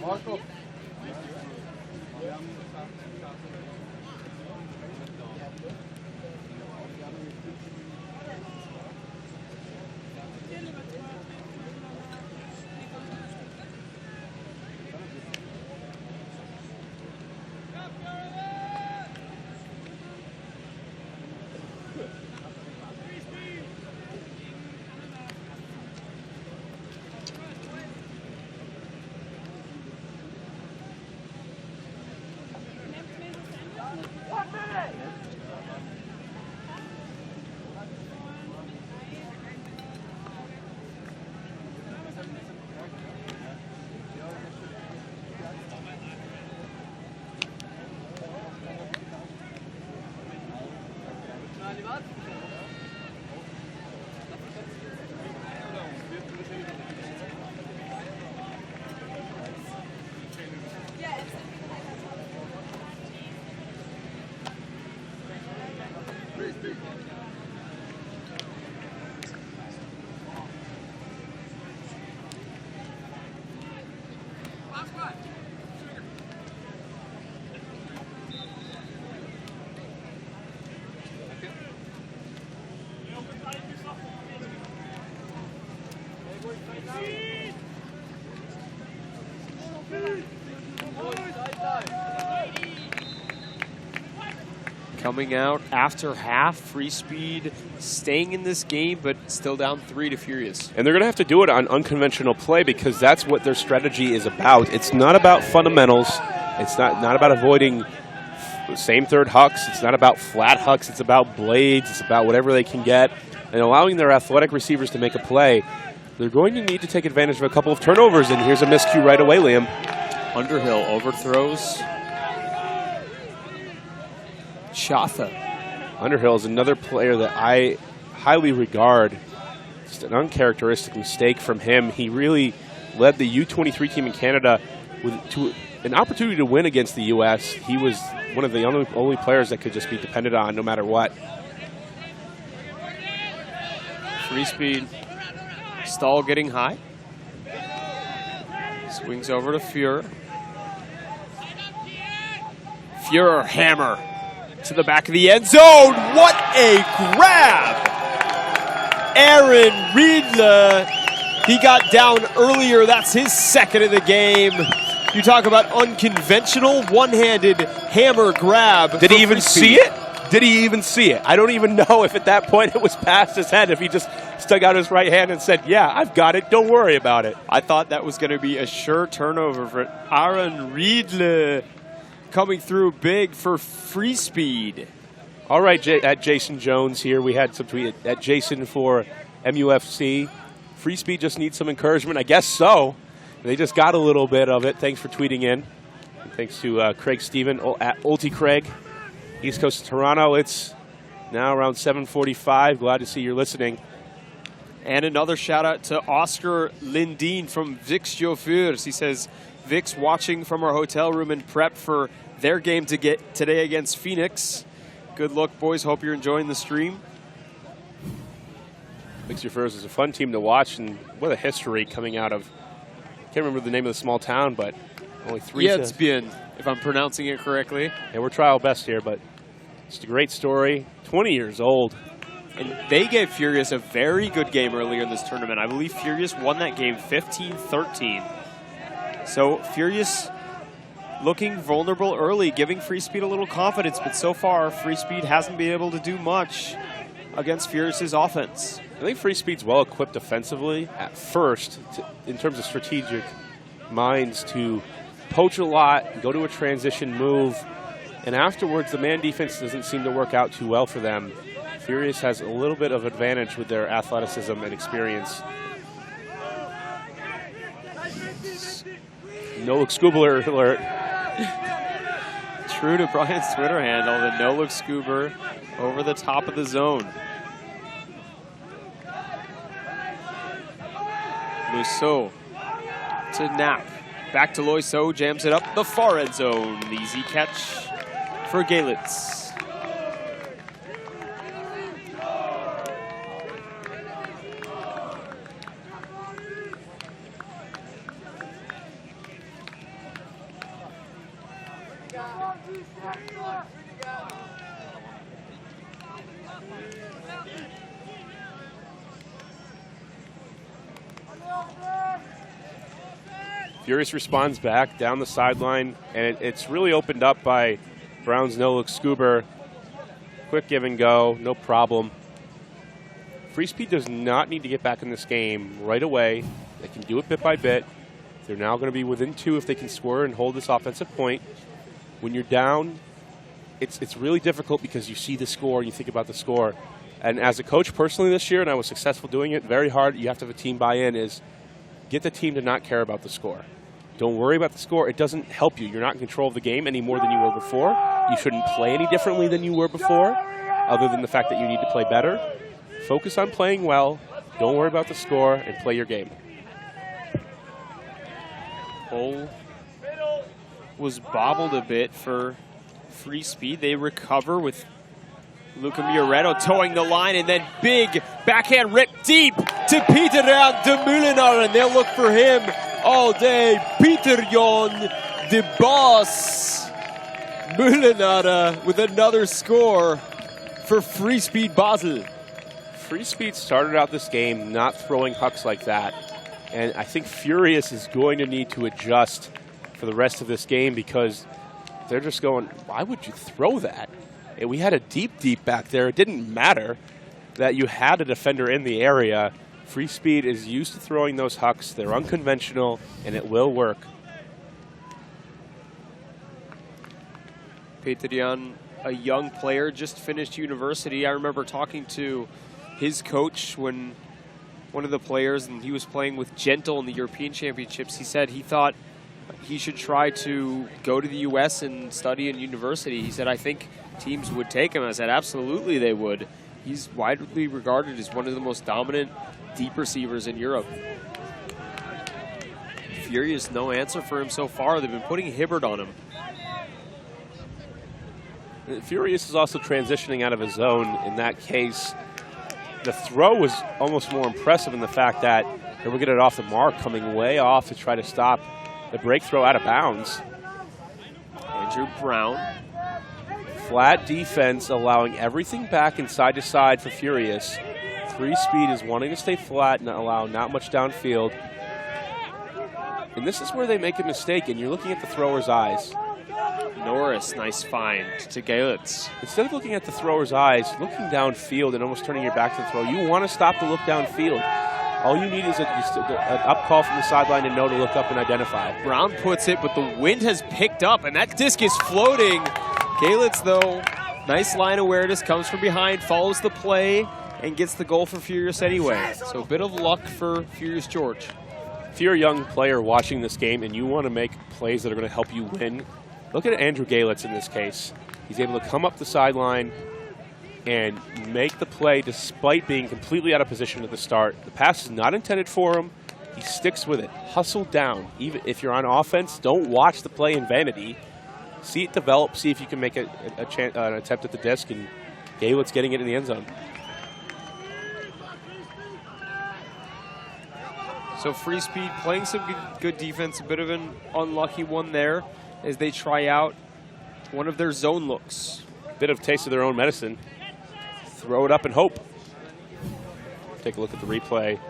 F: Marco.
A: Coming out after half, Freespeed staying in this game, but still down 3 to Furious.
B: And they're going to have to do it on unconventional play because that's what their strategy is about. It's not about fundamentals. It's not about avoiding same third hucks. It's not about flat hucks. It's about blades. It's about whatever they can get. And allowing their athletic receivers to make a play, they're going to need to take advantage of a couple of turnovers. And here's a miscue right away, Liam.
A: Underhill overthrows. Chatha.
B: Underhill is another player that I highly regard. Just an uncharacteristic mistake from him. He really led the U23 team in Canada to an opportunity to win against the U.S. He was one of the only players that could just be depended on no matter what.
A: Freespeed. Stall getting high. Swings over to Fuhrer. Fuhrer hammer to the back of the end zone. What a grab! Aaron Riedle. He got down earlier. That's his second of the game. You talk about unconventional, one-handed hammer grab.
B: Did he even see it? Did he even see it? I don't even know if at that point it was past his head, if he just stuck out his right hand and said, yeah, I've got it. Don't worry about it.
A: I thought that was going to be a sure turnover for Aaron Riedle. Coming through big for Freespeed.
B: All right, at Jason Jones here. We had some tweet at Jason for MUFC. Freespeed just needs some encouragement. I guess so. They just got a little bit of it. Thanks for tweeting in. And thanks to Craig Steven at Ulti Craig. East Coast of Toronto. It's now around 7:45. Glad to see you're listening.
A: And another shout out to Oscar Lindeen from Vix Chauffeurs. He says, Vix watching from our hotel room in prep for their game to get today against Phoenix. Good luck, boys. Hope you're enjoying the stream.
B: Vix Chauffeurs is a fun team to watch, and what a history coming out of, I can't remember the name of the small town, but only 3
A: Yedsbyen, if I'm pronouncing it correctly.
B: Yeah, we're trial best here, but it's a great story. 20 years old.
A: And they gave Furious a very good game earlier in this tournament. I believe Furious won that game 15-13. So Furious looking vulnerable early, giving Freespeed a little confidence, but so far Freespeed hasn't been able to do much against Furious's offense.
B: I think Freespeed's well equipped offensively at first in terms of strategic minds to poach a lot, go to a transition move, and afterwards the man defense doesn't seem to work out too well for them. Furious has a little bit of advantage with their athleticism and experience. No-look scuba alert.
A: True to Brian's Twitter handle, the no-look scuba over the top of the zone. Loiseau to Knapp. Back to Loiseau, jams it up the far end zone. The easy catch for Galitz.
B: Furious responds back down the sideline, and it's really opened up by Brown's no-look scuba. Quick give and go, no problem. Freespeed does not need to get back in this game right away. They can do it bit by bit. They're now going to be within 2 if they can score and hold this offensive point. When you're down, it's really difficult because you see the score and you think about the score. And as a coach personally this year, and I was successful doing it, very hard, you have to have a team buy-in, is get the team to not care about the score. Don't worry about the score. It doesn't help you. You're not in control of the game any more than you were before. You shouldn't play any differently than you were before, other than the fact that you need to play better. Focus on playing well. Don't worry about the score and play your game.
A: Hole was bobbled a bit for Freespeed. They recover with Luca Mioretto towing the line, and then big backhand rip deep to Peter Jan de Molenaar, and they'll look for him all day. Peter Jan de Boss Molenaar with another score for Freespeed Basel.
B: Freespeed started out this game not throwing hucks like that, and I think Furious is going to need to adjust for the rest of this game because they're just going, why would you throw that? And we had a deep back there. It didn't matter that you had a defender in the area. Freespeed is used to throwing those hucks. They're unconventional, and it will work.
A: Peter Jan, a young player, just finished university. I remember talking to his coach when one of the players, and he was playing with Gentle in the European Championships, he said he thought he should try to go to the U.S. and study in university. He said, I think teams would take him. I said, absolutely they would. He's widely regarded as one of the most dominant deep receivers in Europe. Furious, no answer for him so far. They've been putting Hibbert on him.
B: Furious is also transitioning out of his zone. In that case, the throw was almost more impressive in the fact that they were getting it off the mark, coming way off to try to stop the break throw out of bounds.
A: Andrew Brown.
B: Flat defense, allowing everything back and side to side for Furious. Freespeed is wanting to stay flat and allow not much downfield. And this is where they make a mistake, and you're looking at the thrower's eyes.
A: Norris, nice find to Galitz.
B: Instead of looking at the thrower's eyes, looking downfield and almost turning your back to the throw, you want to stop the look downfield. All you need is an up call from the sideline and know to look up and identify.
A: Brown puts it, but the wind has picked up, and that disc is floating. Galitz, though, nice line awareness, comes from behind, follows the play, and gets the goal for Furious anyway. So a bit of luck for Furious George.
B: If you're a young player watching this game and you want to make plays that are going to help you win, look at Andrew Galitz in this case. He's able to come up the sideline, and make the play despite being completely out of position at the start. The pass is not intended for him. He sticks with it. Hustle down. Even if you're on offense, don't watch the play in vanity. See it develop. See if you can make an attempt at the disc, and Gaylett's getting it in the end zone.
A: So Freespeed playing some good defense, a bit of an unlucky one there as they try out one of their zone looks.
B: Bit of taste of their own medicine. Throw it up and hope. Take a look at the replay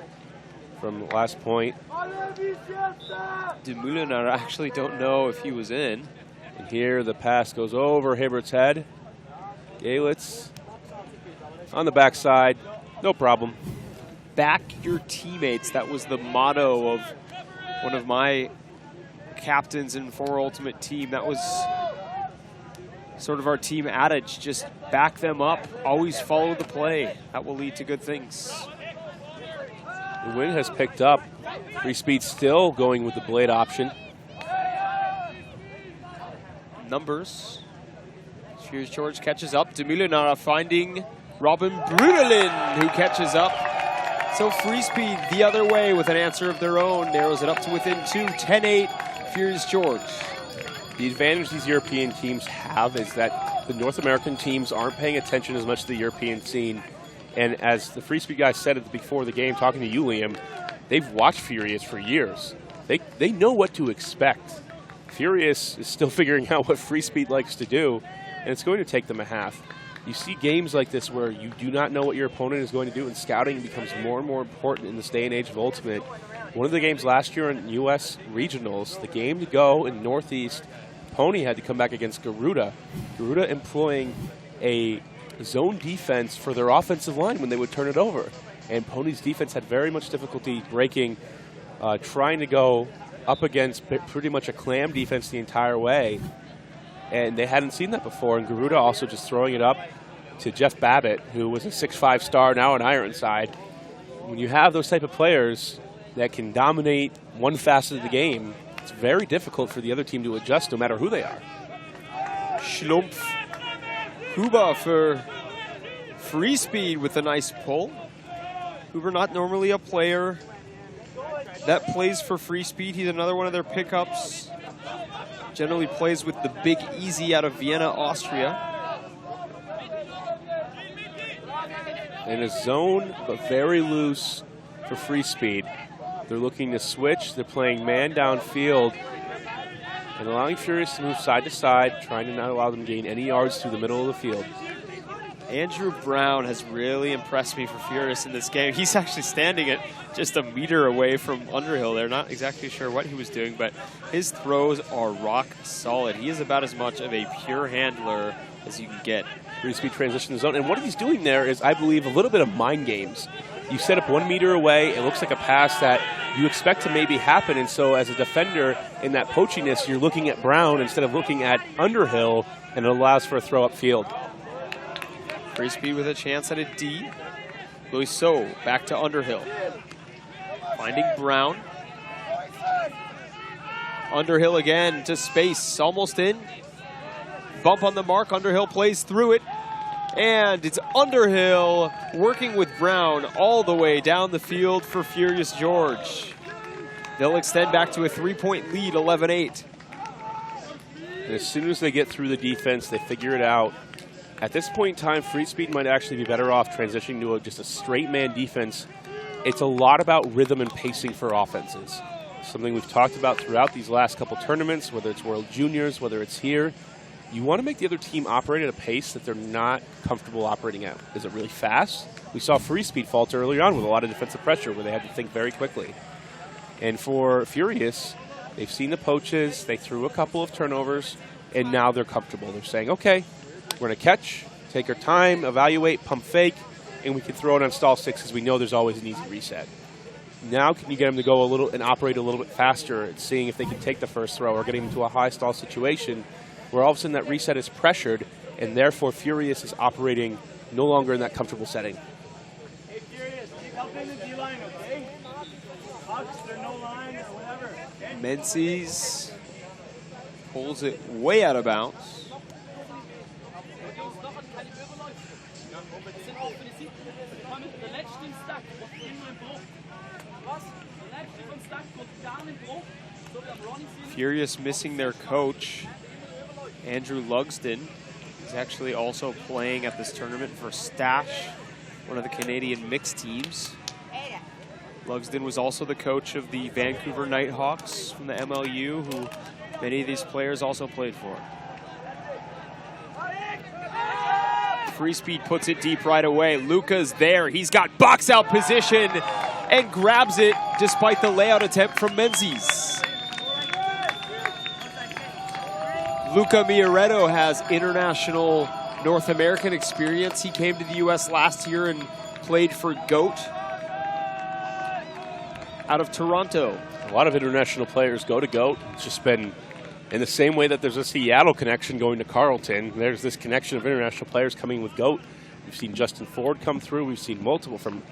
B: from the last point.
A: Dumoulin, I actually don't know if he was in.
B: And here the pass goes over Hibbert's head. Gaylett's on the backside, no problem.
A: Back your teammates. That was the motto of one of my captains in former Ultimate Team. That was sort of our team adage. Just back them up. Always follow the play. That will lead to good things.
B: The wind has picked up. Freespeed still going with the blade option.
A: Numbers. Here's George catches up. Dumoulin finding Robin Brudelin, who catches up. So Freespeed the other way with an answer of their own. Narrows it up to within 2, 10-8. Here's George.
B: The advantage these European teams have is that the North American teams aren't paying attention as much to the European scene. And as the Freespeed guy said before the game, talking to you, Liam, they've watched Furious for years. They know what to expect. Furious is still figuring out what Freespeed likes to do, and it's going to take them a half. You see games like this where you do not know what your opponent is going to do, and scouting becomes more and more important in this day and age of Ultimate. One of the games last year in U.S. Regionals, the game to go in Northeast, Pony had to come back against Garuda. Garuda employing a zone defense for their offensive line when they would turn it over. And Pony's defense had very much difficulty breaking, trying to go up against pretty much a clam defense the entire way. And they hadn't seen that before. And Garuda also just throwing it up to Jeff Babbitt, who was a 6'5" star, now an Ironside. When you have those type of players that can dominate one facet of the game, it's very difficult for the other team to adjust no matter who they are.
A: Schlumpf. Huber for Freespeed with a nice pull. Huber not normally a player that plays for Freespeed. He's another one of their pickups. Generally plays with the Big Easy out of Vienna, Austria.
B: In a zone, but very loose for Freespeed. They're looking to switch. They're playing man downfield and allowing Furious to move side to side, trying to not allow them to gain any yards through the middle of the field.
A: Andrew Brown has really impressed me for Furious in this game. He's actually standing at just a meter away from Underhill. They're not exactly sure what he was doing, but his throws are rock solid. He is about as much of a pure handler as you can get.
B: Freespeed transition zone. And what he's doing there is, I believe, a little bit of mind games. You set up 1 meter away, it looks like a pass that you expect to maybe happen, and so as a defender in that poachiness, you're looking at Brown instead of looking at Underhill, and it allows for a throw upfield.
A: Freespeed with a chance at a D. Loiseau back to Underhill. Finding Brown. Underhill again to space, almost in. Bump on the mark, Underhill plays through it. And it's Underhill working with Brown all the way down the field for Furious George. They'll extend back to a 3-point lead, 11-8.
B: As soon as they get through the defense, they figure it out. At this point in time, Freespeed might actually be better off transitioning to just a straight man defense. It's a lot about rhythm and pacing for offenses. Something we've talked about throughout these last couple tournaments, whether it's World Juniors, whether it's here. You want to make the other team operate at a pace that they're not comfortable operating at. Is it really fast? We saw Freespeed falter earlier on with a lot of defensive pressure where they had to think very quickly. And for Furious, they've seen the poaches, they threw a couple of turnovers, and now they're comfortable. They're saying, okay, we're going to catch, take our time, evaluate, pump fake, and we can throw it on stall 6 because we know there's always an easy reset. Now can you get them to go a little and operate a little bit faster and seeing if they can take the first throw or getting into a high stall situation where all of a sudden that reset is pressured, and therefore Furious is operating no longer in that comfortable setting.
C: Hey, Furious, keep helping the D-line, okay? Hucks, they're no line or whatever. Okay?
A: Menzies pulls it way out of bounds. Furious missing their coach, Andrew Lugsden. He's actually also playing at this tournament for Stash, one of the Canadian mixed teams. Lugsden was also the coach of the Vancouver Nighthawks from the MLU, who many of these players also played for. Freespeed puts it deep right away. Luca's there. He's got box out position and grabs it despite the layout attempt from Menzies. Luca Mioretto has international North American experience. He came to the U.S. last year and played for GOAT out of Toronto.
B: A lot of international players go to GOAT. It's just been in the same way that there's a Seattle connection going to Carleton. There's this connection of international players coming with GOAT. We've seen Justin Ford come through. We've seen multiple from,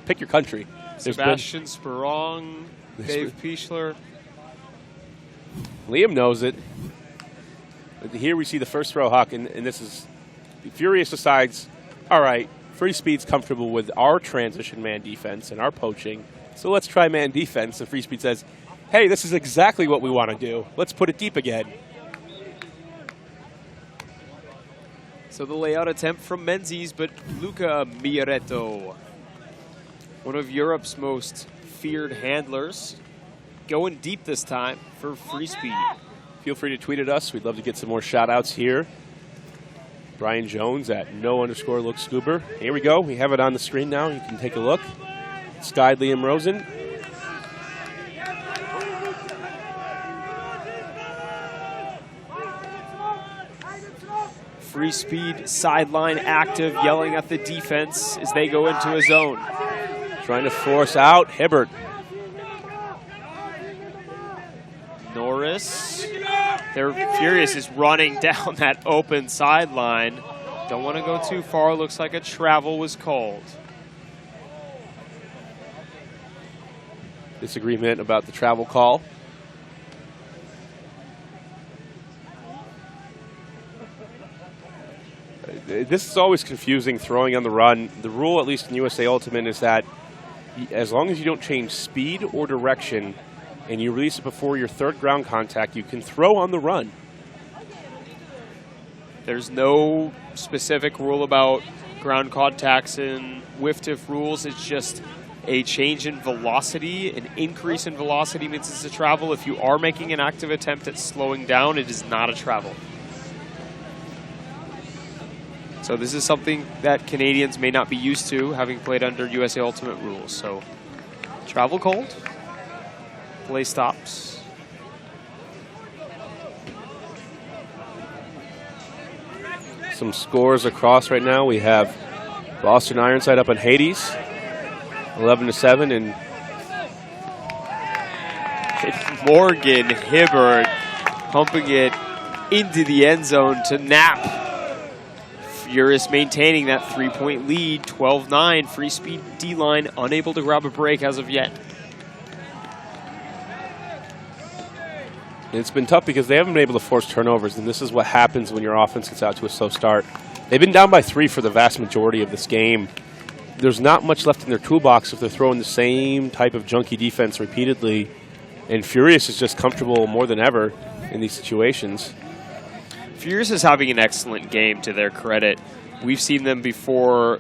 B: pick your country.
A: Sebastian Sperong, Dave Pichler.
B: Liam knows it. Here we see the first throw, Huck, and this is Furious decides, all right, Freespeed's comfortable with our transition man defense and our poaching, so let's try man defense. And Freespeed says, hey, this is exactly what we want to do. Let's put it deep again.
A: So the layout attempt from Menzies, but Luca Mioretto, one of Europe's most feared handlers, going deep this time for Freespeed.
B: Feel free to tweet at us. We'd love to get some more shout-outs here. Brian Jones at @no_lookscuber. Here we go. We have it on the screen now. You can take a look. Sky Liam Rosen.
A: Freespeed sideline active, yelling at the defense as they go into a zone.
B: Trying to force out Hibbert.
A: Norris. They're Furious is running down that open sideline. Don't want to go too far. Looks like a travel was called.
B: Disagreement about the travel call. This is always confusing, throwing on the run. The rule, at least in USA Ultimate, is that as long as you don't change speed or direction and you release it before your third ground contact, you can throw on the run.
A: There's no specific rule about ground contacts and whiff-tiff rules. It's just a change in velocity. An increase in velocity means it's a travel. If you are making an active attempt at slowing down, it is not a travel. So this is something that Canadians may not be used to, having played under USA Ultimate rules. So travel called, play stops.
B: Some scores across right now. We have Boston Ironside up on Hades, 11-7, and
A: Morgan Hibbert pumping it into the end zone to Knapp. Furious maintaining that 3-point lead, 12-9. Freespeed D-line unable to grab a break as of yet.
B: It's been tough because they haven't been able to force turnovers, and this is what happens when your offense gets out to a slow start. They've been down by 3 for the vast majority of this game. There's not much left in their toolbox if they're throwing the same type of junky defense repeatedly, and Furious is just comfortable more than ever in these situations.
A: Furious is having an excellent game, to their credit. We've seen them before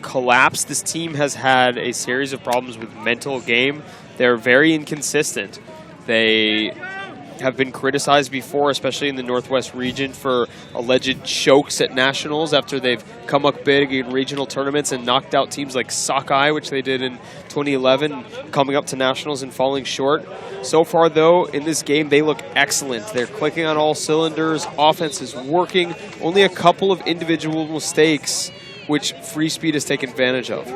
A: collapse. This team has had a series of problems with mental game. They're very inconsistent. They have been criticized before, especially in the Northwest region, for alleged chokes at nationals after they've come up big in regional tournaments and knocked out teams like Sockeye, which they did in 2011, coming up to nationals and falling short. So far, though, in this game, they look excellent. They're clicking on all cylinders. Offense is working. Only a couple of individual mistakes, which Freespeed has taken advantage of.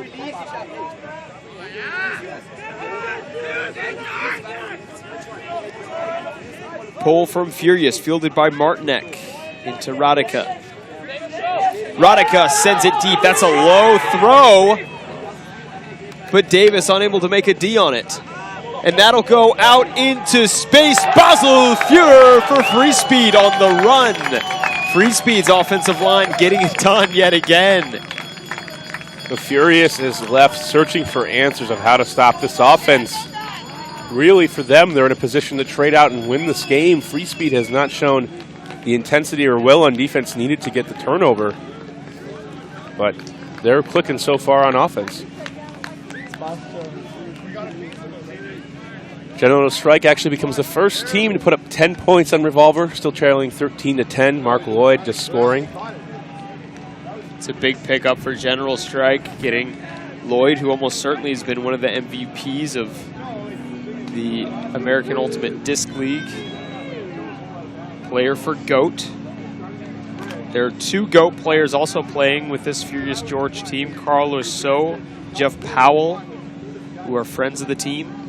A: Pull from Furious, fielded by Martinek into Radica. Radica sends it deep. That's a low throw, but Davis unable to make a D on it. And that'll go out into space. Basel Fuhrer for Freespeed on the run. Freespeed's offensive line getting it done yet again.
B: The Furious is left searching for answers of how to stop this offense. Really, for them, they're in a position to trade out and win this game. Freespeed has not shown the intensity or will on defense needed to get the turnover. But they're clicking so far on offense. General Strike actually becomes the first team to put up 10 points on Revolver, still trailing 13-10. Mark Lloyd just scoring.
A: It's a big pickup for General Strike, getting Lloyd, who almost certainly has been one of the MVPs of the American Ultimate Disc League. Player for GOAT. There are 2 GOAT players also playing with this Furious George team, Carl Rousseau, Jeff Powell, who are friends of the team.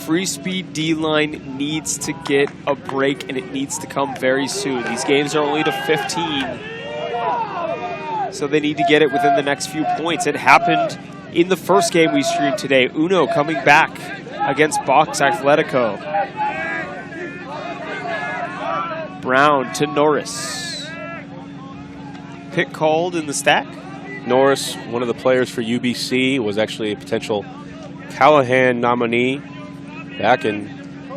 A: Freespeed D-line needs to get a break, and it needs to come very soon. These games are only to 15, so they need to get it within the next few points. It happened in the first game we streamed today. Uno coming back against Box Atletico. Brown to Norris. Pick called in the stack.
B: Norris, one of the players for UBC, was actually a potential Callahan nominee back in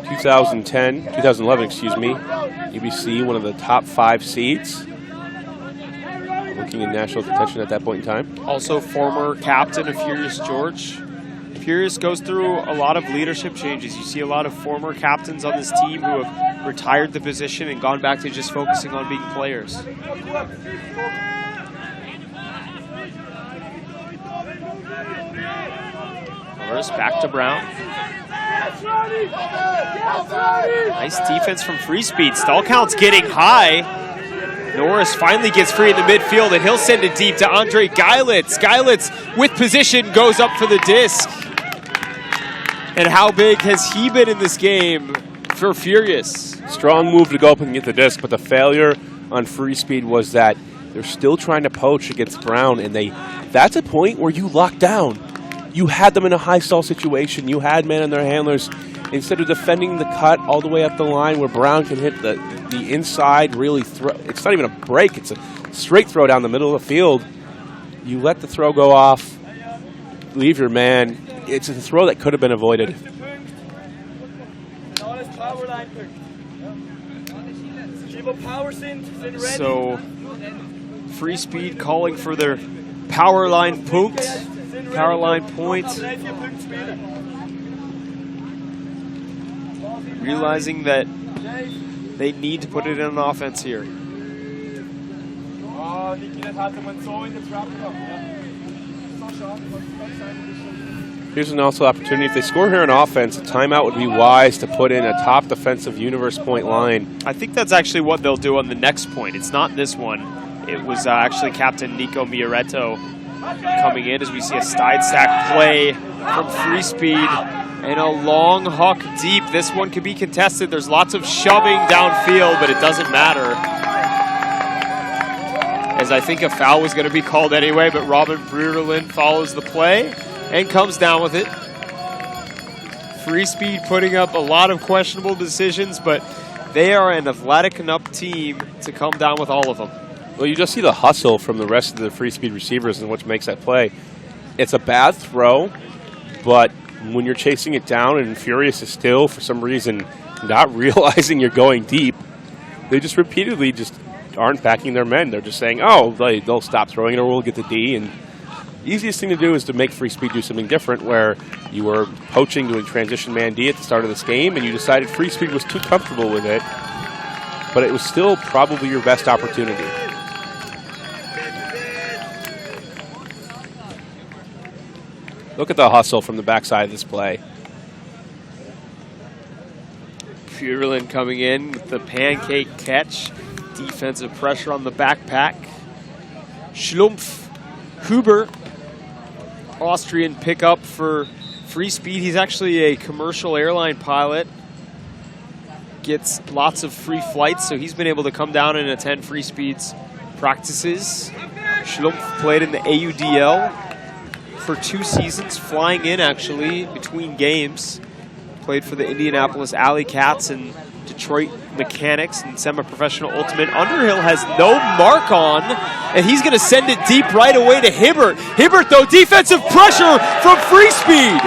B: 2011, excuse me. UBC, one of the top 5 seeds. Looking in national contention at that point in time.
A: Also former captain of Furious George. Furious goes through a lot of leadership changes. You see a lot of former captains on this team who have retired the position and gone back to just focusing on being players. Norris back to Brown. Nice defense from Freespeed. Stall count's getting high. Norris finally gets free in the midfield, and he'll send it deep to Andre Geilitz. Geilitz, with position, goes up for the disc. And how big has he been in this game for Furious?
B: Strong move to go up and get the disc, but the failure on Freespeed was that they're still trying to poach against Brown, and that's a point where you lock down. You had them in a high stall situation. You had men on their handlers. Instead of defending the cut all the way up the line where Brown can hit the inside, really throw. It's not even a break. It's a straight throw down the middle of the field. You let the throw go off, leave your man. It's a throw that could have been avoided.
A: So, Freespeed calling for their power line punkt. Power line point. Realizing that they need to put it in an offense here.
B: Here's an also opportunity. If they score here on offense, a timeout would be wise to put in a top defensive universe point line.
A: I think that's actually what they'll do on the next point. It's not this one. It was actually Captain Nico Mioretto coming in as we see a side stack play from Freespeed and a long huck deep. This one could be contested. There's lots of shoving downfield, but it doesn't matter, as I think a foul was going to be called anyway, but Robin Bruderlin follows the play and comes down with it. Freespeed putting up a lot of questionable decisions, but they are an athletic enough team to come down with all of them.
B: Well, you just see the hustle from the rest of the Freespeed receivers and which makes that play. It's a bad throw, but when you're chasing it down and Furious is still, for some reason, not realizing you're going deep, they just repeatedly just aren't backing their men. They're just saying, oh, they'll stop throwing it or we'll get the D. And the easiest thing to do is to make Freespeed do something different, where you were poaching, doing transition man D at the start of this game, and you decided Freespeed was too comfortable with it, but it was still probably your best opportunity. Look at the hustle from the backside of this play.
A: Puderlin coming in with the pancake catch. Defensive pressure on the backpack. Schlumpf, Huber, Austrian pickup for Freespeed. He's actually a commercial airline pilot. Gets lots of free flights, so he's been able to come down and attend Freespeed's practices. Schlumpf played in the AUDL for 2 seasons, flying in actually between games. Played for the Indianapolis Alley Cats and Detroit Mechanics in semi-professional Ultimate. Underhill has no mark on, and he's going to send it deep right away to Hibbert. Hibbert, though, defensive pressure from Freespeed.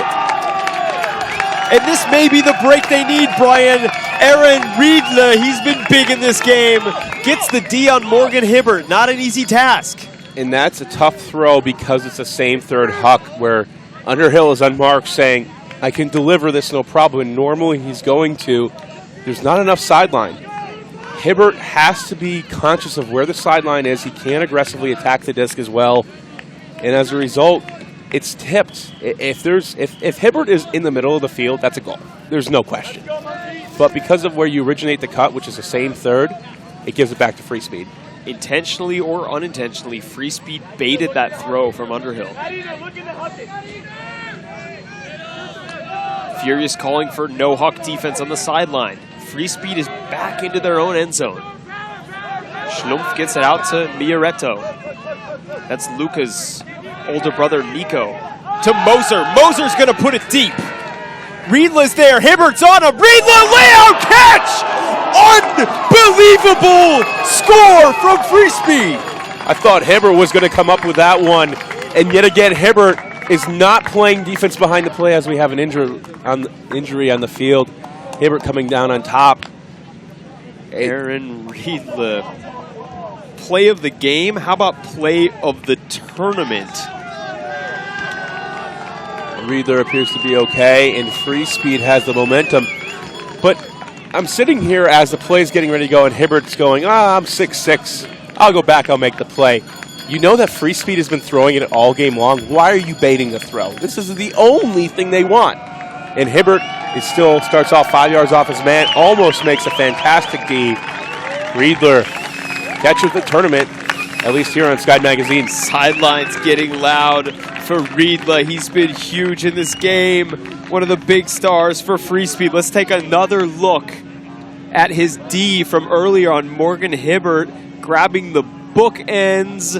A: And this may be the break they need, Brian. Aaron Riedle, he's been big in this game. Gets the D on Morgan Hibbert. Not an easy task.
B: And that's a tough throw because it's the same third huck where Underhill is unmarked saying, I can deliver this no problem. And normally he's going to. There's not enough sideline. Hibbert has to be conscious of where the sideline is. He can't aggressively attack the disc as well. And as a result, it's tipped. If Hibbert is in the middle of the field, that's a goal. There's no question. But because of where you originate the cut, which is the same third, it gives it back to Freespeed.
A: Intentionally or unintentionally, Freespeed baited that throw from Underhill. Furious calling for no huck defense on the sideline. Freespeed is back into their own end zone. Schlumpf gets it out to Mioretto. That's Luca's older brother, Nico. To Moser. Moser's going to put it deep. Riedle's there. Hibbert's on him. Riedle, layout catch! Unbelievable score from Freespeed.
B: I thought Hibbert was going to come up with that one. And yet again, Hibbert is not playing defense behind the play as we have an injury on the field. Hibbert coming down on top.
A: Aaron Riedle. Play of the game? How about play of the tournament?
B: Riedle appears to be okay, and Freespeed has the momentum. But I'm sitting here as the play's getting ready to go, and Hibbert's going, I'm 6'6". I'll go back, I'll make the play. You know that Freespeed has been throwing it all game long. Why are you baiting the throw? This is the only thing they want. And Hibbert still starts off 5 yards off his man, almost makes a fantastic D. Riedle catches the tournament, at least here on Sky Magazine.
A: Sidelines getting loud for Riedle. He's been huge in this game. One of the big stars for Freespeed. Let's take another look at his D from earlier on Morgan Hibbert, grabbing the bookends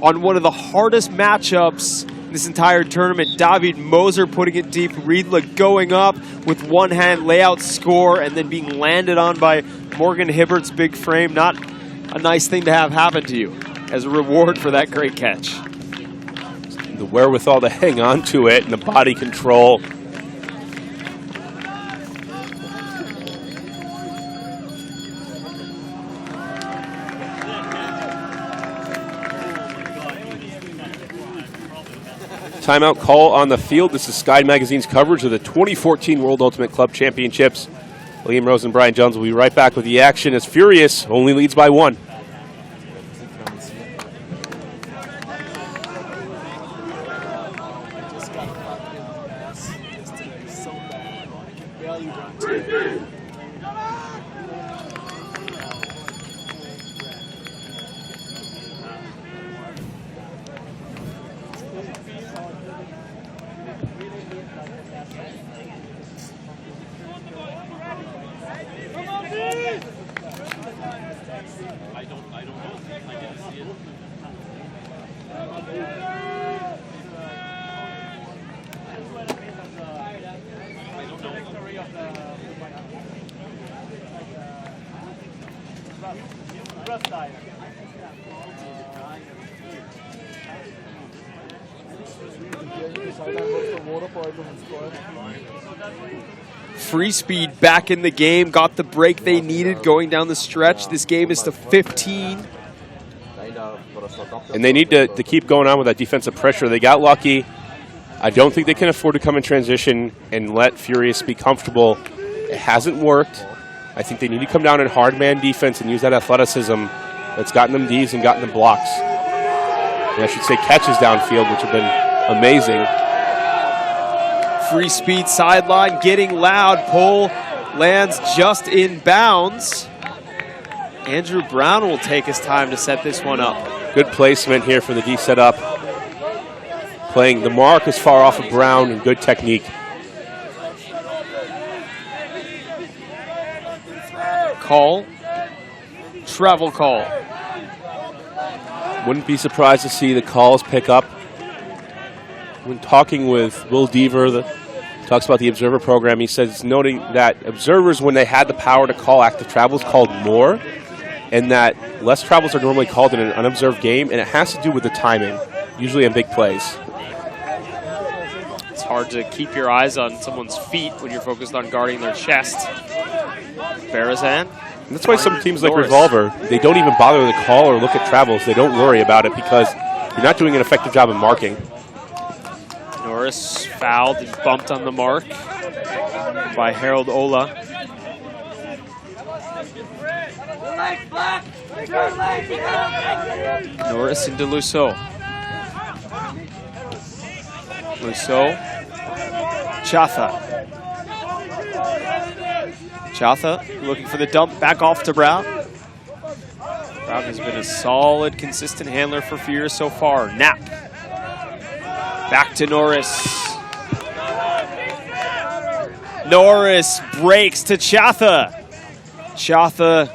A: on one of the hardest matchups in this entire tournament. David Moser putting it deep. Riedle going up with one hand, layout score, and then being landed on by Morgan Hibbert's big frame. Not a nice thing to have happen to you as a reward for that great catch.
B: The wherewithal to hang on to it and the body control. Timeout call on the field. This is Sky Magazine's coverage of the 2014 World Ultimate Club Championships. Liam Rose and Brian Jones will be right back with the action as Furious only leads by 1.
A: Freespeed back in the game, got the break they needed going down the stretch. This game is to 15.
B: And they need to keep going on with that defensive pressure. They got lucky. I don't think they can afford to come in transition and let Furious be comfortable. It hasn't worked. I think they need to come down in hard man defense and use that athleticism that's gotten them Ds and gotten them blocks. And I should say catches downfield, which have been amazing.
A: Freespeed sideline getting loud. Pull lands just in bounds. Andrew Brown will take his time to set this one up.
B: Good placement here for the D setup. Playing the mark is far off of Brown and good technique.
A: Call. Travel call.
B: Wouldn't be surprised to see the calls pick up. when talking with Will Deaver, talks about the observer program, he says, noting that observers, when they had the power to call active travels, called more, and that less travels are normally called in an unobserved game, and it has to do with the timing, usually in big plays.
A: It's hard to keep your eyes on someone's feet when you're focused on guarding their chest. Barazan.
B: And that's why some teams like Revolver, they don't even bother to call or look at travels. They don't worry about it because you're not doing an effective job of marking.
A: Norris fouled and bumped on the mark by Harold Ola. Norris into Lusso. Lusso. Chatha. Chatha looking for the dump, back off to Brown. Brown has been a solid, consistent handler for Furious so far. Knapp. Back to Norris. Norris breaks to Chatha. Chatha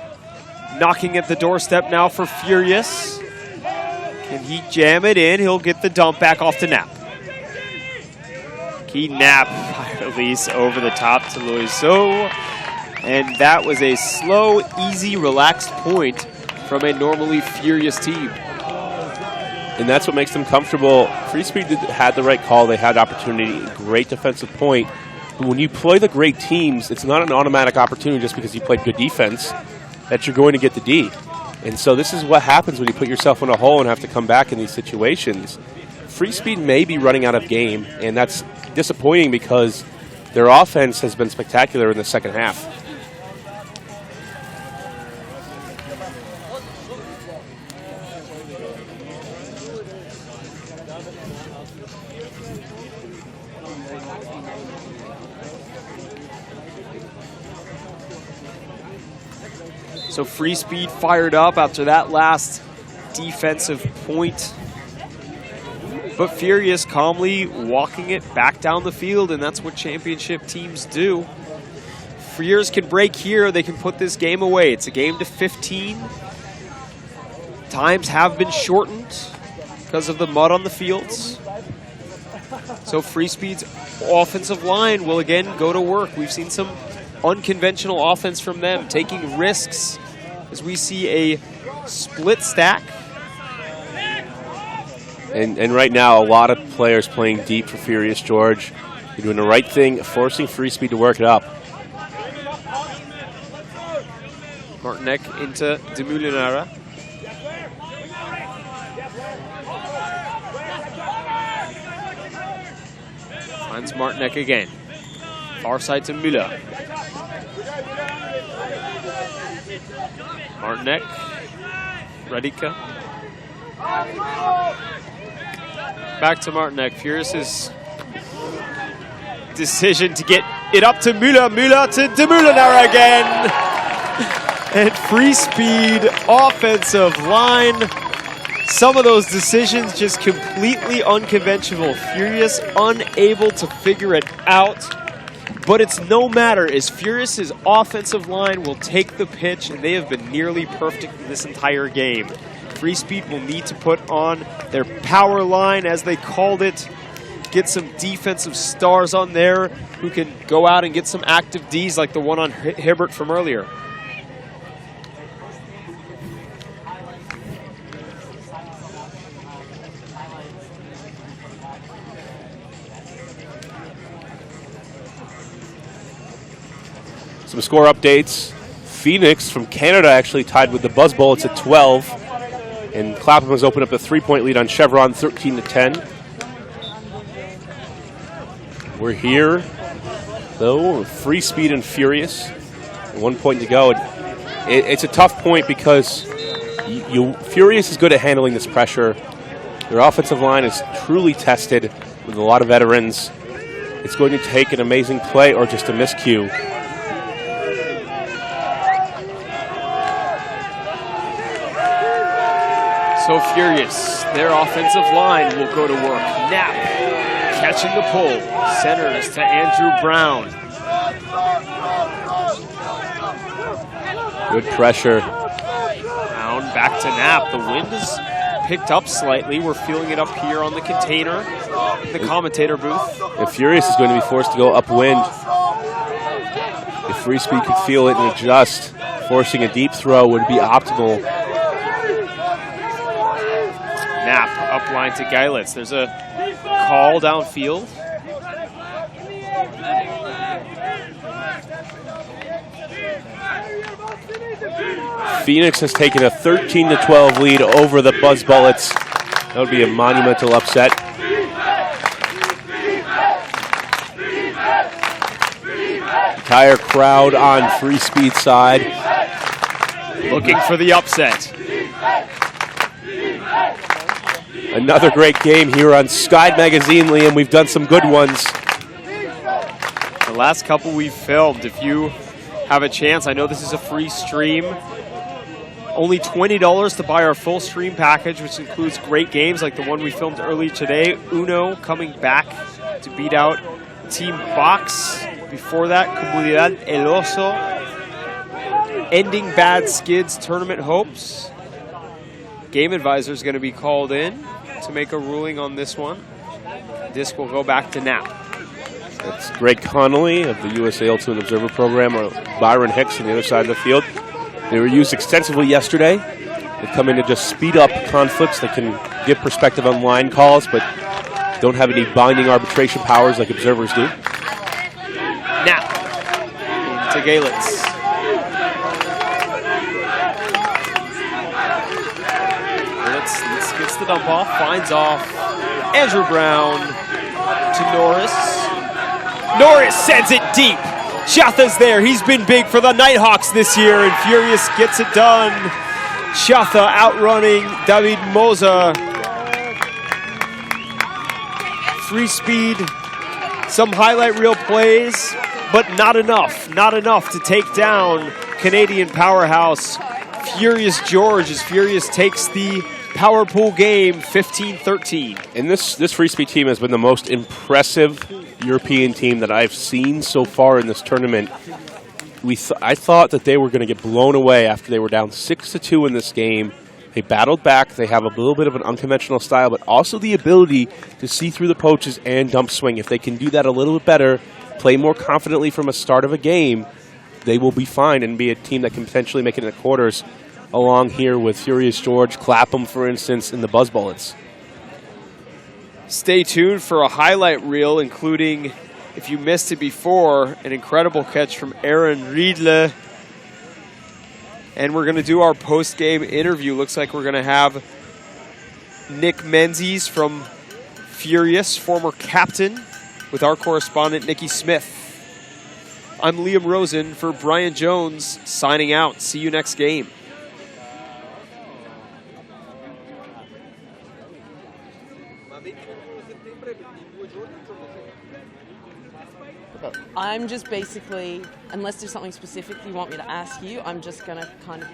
A: knocking at the doorstep now for Furious. Can he jam it in? He'll get the dump back off to Knapp. Key Knapp release over the top to Loiseau. And that was a slow, easy, relaxed point from a normally Furious team.
B: And that's what makes them comfortable. Freespeed had the right call. They had opportunity. Great defensive point. But when you play the great teams, it's not an automatic opportunity just because you played good defense that you're going to get the D. And so this is what happens when you put yourself in a hole and have to come back in these situations. Freespeed may be running out of game, and that's disappointing because their offense has been spectacular in the second half.
A: So Freespeed fired up after that last defensive point. But Furious calmly walking it back down the field, and that's what championship teams do. Furious can break here. They can put this game away. It's a game to 15. Times have been shortened because of the mud on the fields. So Freespeed's offensive line will again go to work. We've seen some unconventional offense from them, taking risks as we see a split stack.
B: And right now, a lot of players playing deep for Furious George. They're doing the right thing, forcing Freespeed to work it up.
A: Martinek into De Moulinara. Finds Martinek again. Far side to Müller. Martinek. Radika. Back to Martinek. Furious's decision to get it up to Müller. Müller to De Moulinara again. And Freespeed offensive line. Some of those decisions just completely unconventional. Furious unable to figure it out. But it's no matter, as Furious's offensive line will take the pitch, and they have been nearly perfect in this entire game. Freespeed will need to put on their power line, as they called it, get some defensive stars on there who can go out and get some active Ds like the one on Hibbert from earlier.
B: Some score updates. Phoenix from Canada actually tied with the Buzz Bullets at 12. And Clapham has opened up a 3-point lead on Chevron, 13-10. We're here, though, Freespeed and Furious. 1 point to go. It's a tough point because Furious is good at handling this pressure. Their offensive line is truly tested with a lot of veterans. It's going to take an amazing play or just a miscue.
A: So Furious, their offensive line will go to work. Knapp catching the pull. Centers to Andrew Brown.
B: Good pressure.
A: Brown back to Knapp. The wind is picked up slightly. We're feeling it up here on the container, in the commentator booth.
B: And Furious is going to be forced to go upwind. If Freespeed could feel it and adjust, forcing a deep throw would be optimal.
A: Knapp upline to Geilitz. There's a call downfield.
B: Phoenix has taken a 13-12 lead over the Buzz Bullets. That would be a monumental upset. Entire crowd on Freespeed side.
A: Looking for the upset.
B: Another great game here on Skyd Magazine, Liam. We've done some good ones.
A: The last couple we've filmed, if you have a chance, I know this is a free stream. Only $20 to buy our full stream package, which includes great games like the one we filmed earlier today. Uno coming back to beat out Team Box. Before that, Comunidad El Oso ending Bad Skids tournament hopes. Game advisor is going to be called in to make a ruling on this one. This will go back to Knapp.
B: That's Greg Connolly of the USA Ultimate Observer Program, or Byron Hicks on the other side of the field. They were used extensively yesterday. They come in to just speed up conflicts. They can give perspective on line calls, but don't have any binding arbitration powers like observers do.
A: Knapp into Geilitz. Geilitz gets the dump off, finds off Andrew Brown to Norris. Norris sends it deep. Chatha's there. He's been big for the Nighthawks this year, and Furious gets it done. Chatha outrunning David Moza. Freespeed, some highlight reel plays, but not enough. Not enough to take down Canadian powerhouse Furious George as Furious takes the power pool game 15-13.
B: And this Freespeed team has been the most impressive European team that I've seen so far in this tournament. I thought that they were going to get blown away after they were down 6-2 in this game. They battled back. They have a little bit of an unconventional style, but also the ability to see through the poaches and dump swing. If they can do that a little bit better, play more confidently from a start of a game, they will be fine and be a team that can potentially make it in the quarters along here with Furious George, Clapham, for instance, and the Buzz Bullets.
A: Stay tuned for a highlight reel, including, if you missed it before, an incredible catch from Aaron Riedle. And we're going to do our post-game interview. Looks like we're going to have Nick Menzies from Furious, former captain, with our correspondent, Nikki Smith. I'm Liam Rosen for Brian Jones, signing out. See you next game.
P: I'm just basically, unless there's something specific you want me to ask you, I'm just going to kind of...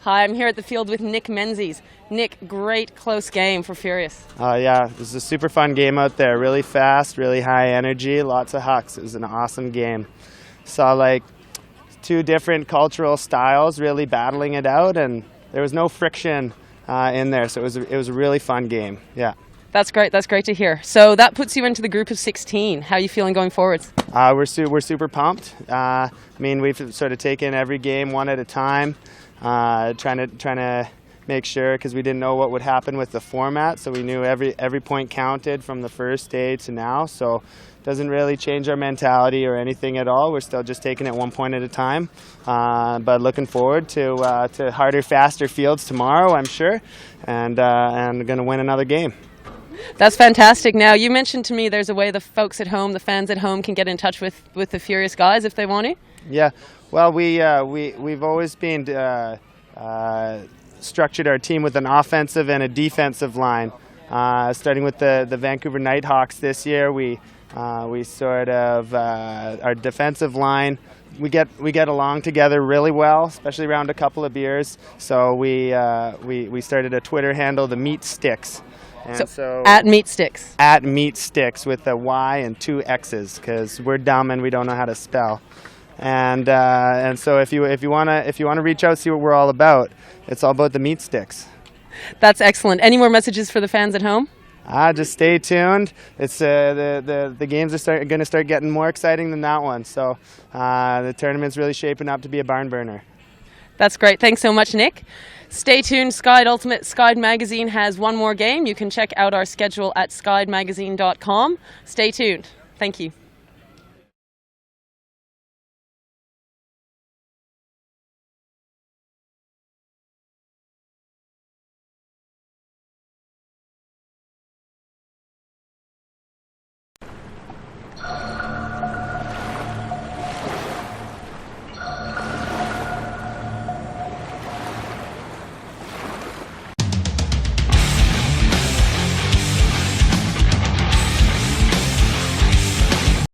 P: Hi, I'm here at the field with Nick Menzies. Nick, great close game for Furious.
Q: Yeah, this is a super fun game out there. Really fast, really high energy, lots of hucks. It was an awesome game. Saw like two different cultural styles really battling it out, and there was no friction in there, so it was a really fun game. Yeah.
P: That's great. That's great to hear. So that puts you into the group of 16. How are you feeling going forwards?
Q: We're super pumped. I mean, we've sort of taken every game one at a time, trying to make sure, because we didn't know what would happen with the format, so we knew every point counted from the first day to now. So it doesn't really change our mentality or anything at all. We're still just taking it 1 point at a time, but looking forward to harder, faster fields tomorrow, I'm sure, and going to win another game.
P: That's fantastic. Now, you mentioned to me there's a way the folks at home, the fans at home, can get in touch with the Furious guys if they want to.
Q: Yeah, well, we've always been structured our team with an offensive and a defensive line. Starting with the Vancouver Nighthawks this year, we sort of our defensive line. We get along together really well, especially around a couple of beers. So we started a Twitter handle, the Meat Sticks. And so
P: at Meat Sticks.
Q: At Meat Sticks with a Y and 2 X's, because we're dumb and we don't know how to spell. And so if you wanna reach out, see what we're all about, it's all about the Meat Sticks.
P: That's excellent. Any more messages for the fans at home?
Q: Just stay tuned. It's the games are going to start getting more exciting than that one. So the tournament's really shaping up to be a barn burner.
P: That's great. Thanks so much, Nick. Stay tuned. Skyd Magazine has one more game. You can check out our schedule at skydmagazine.com. Stay tuned. Thank you.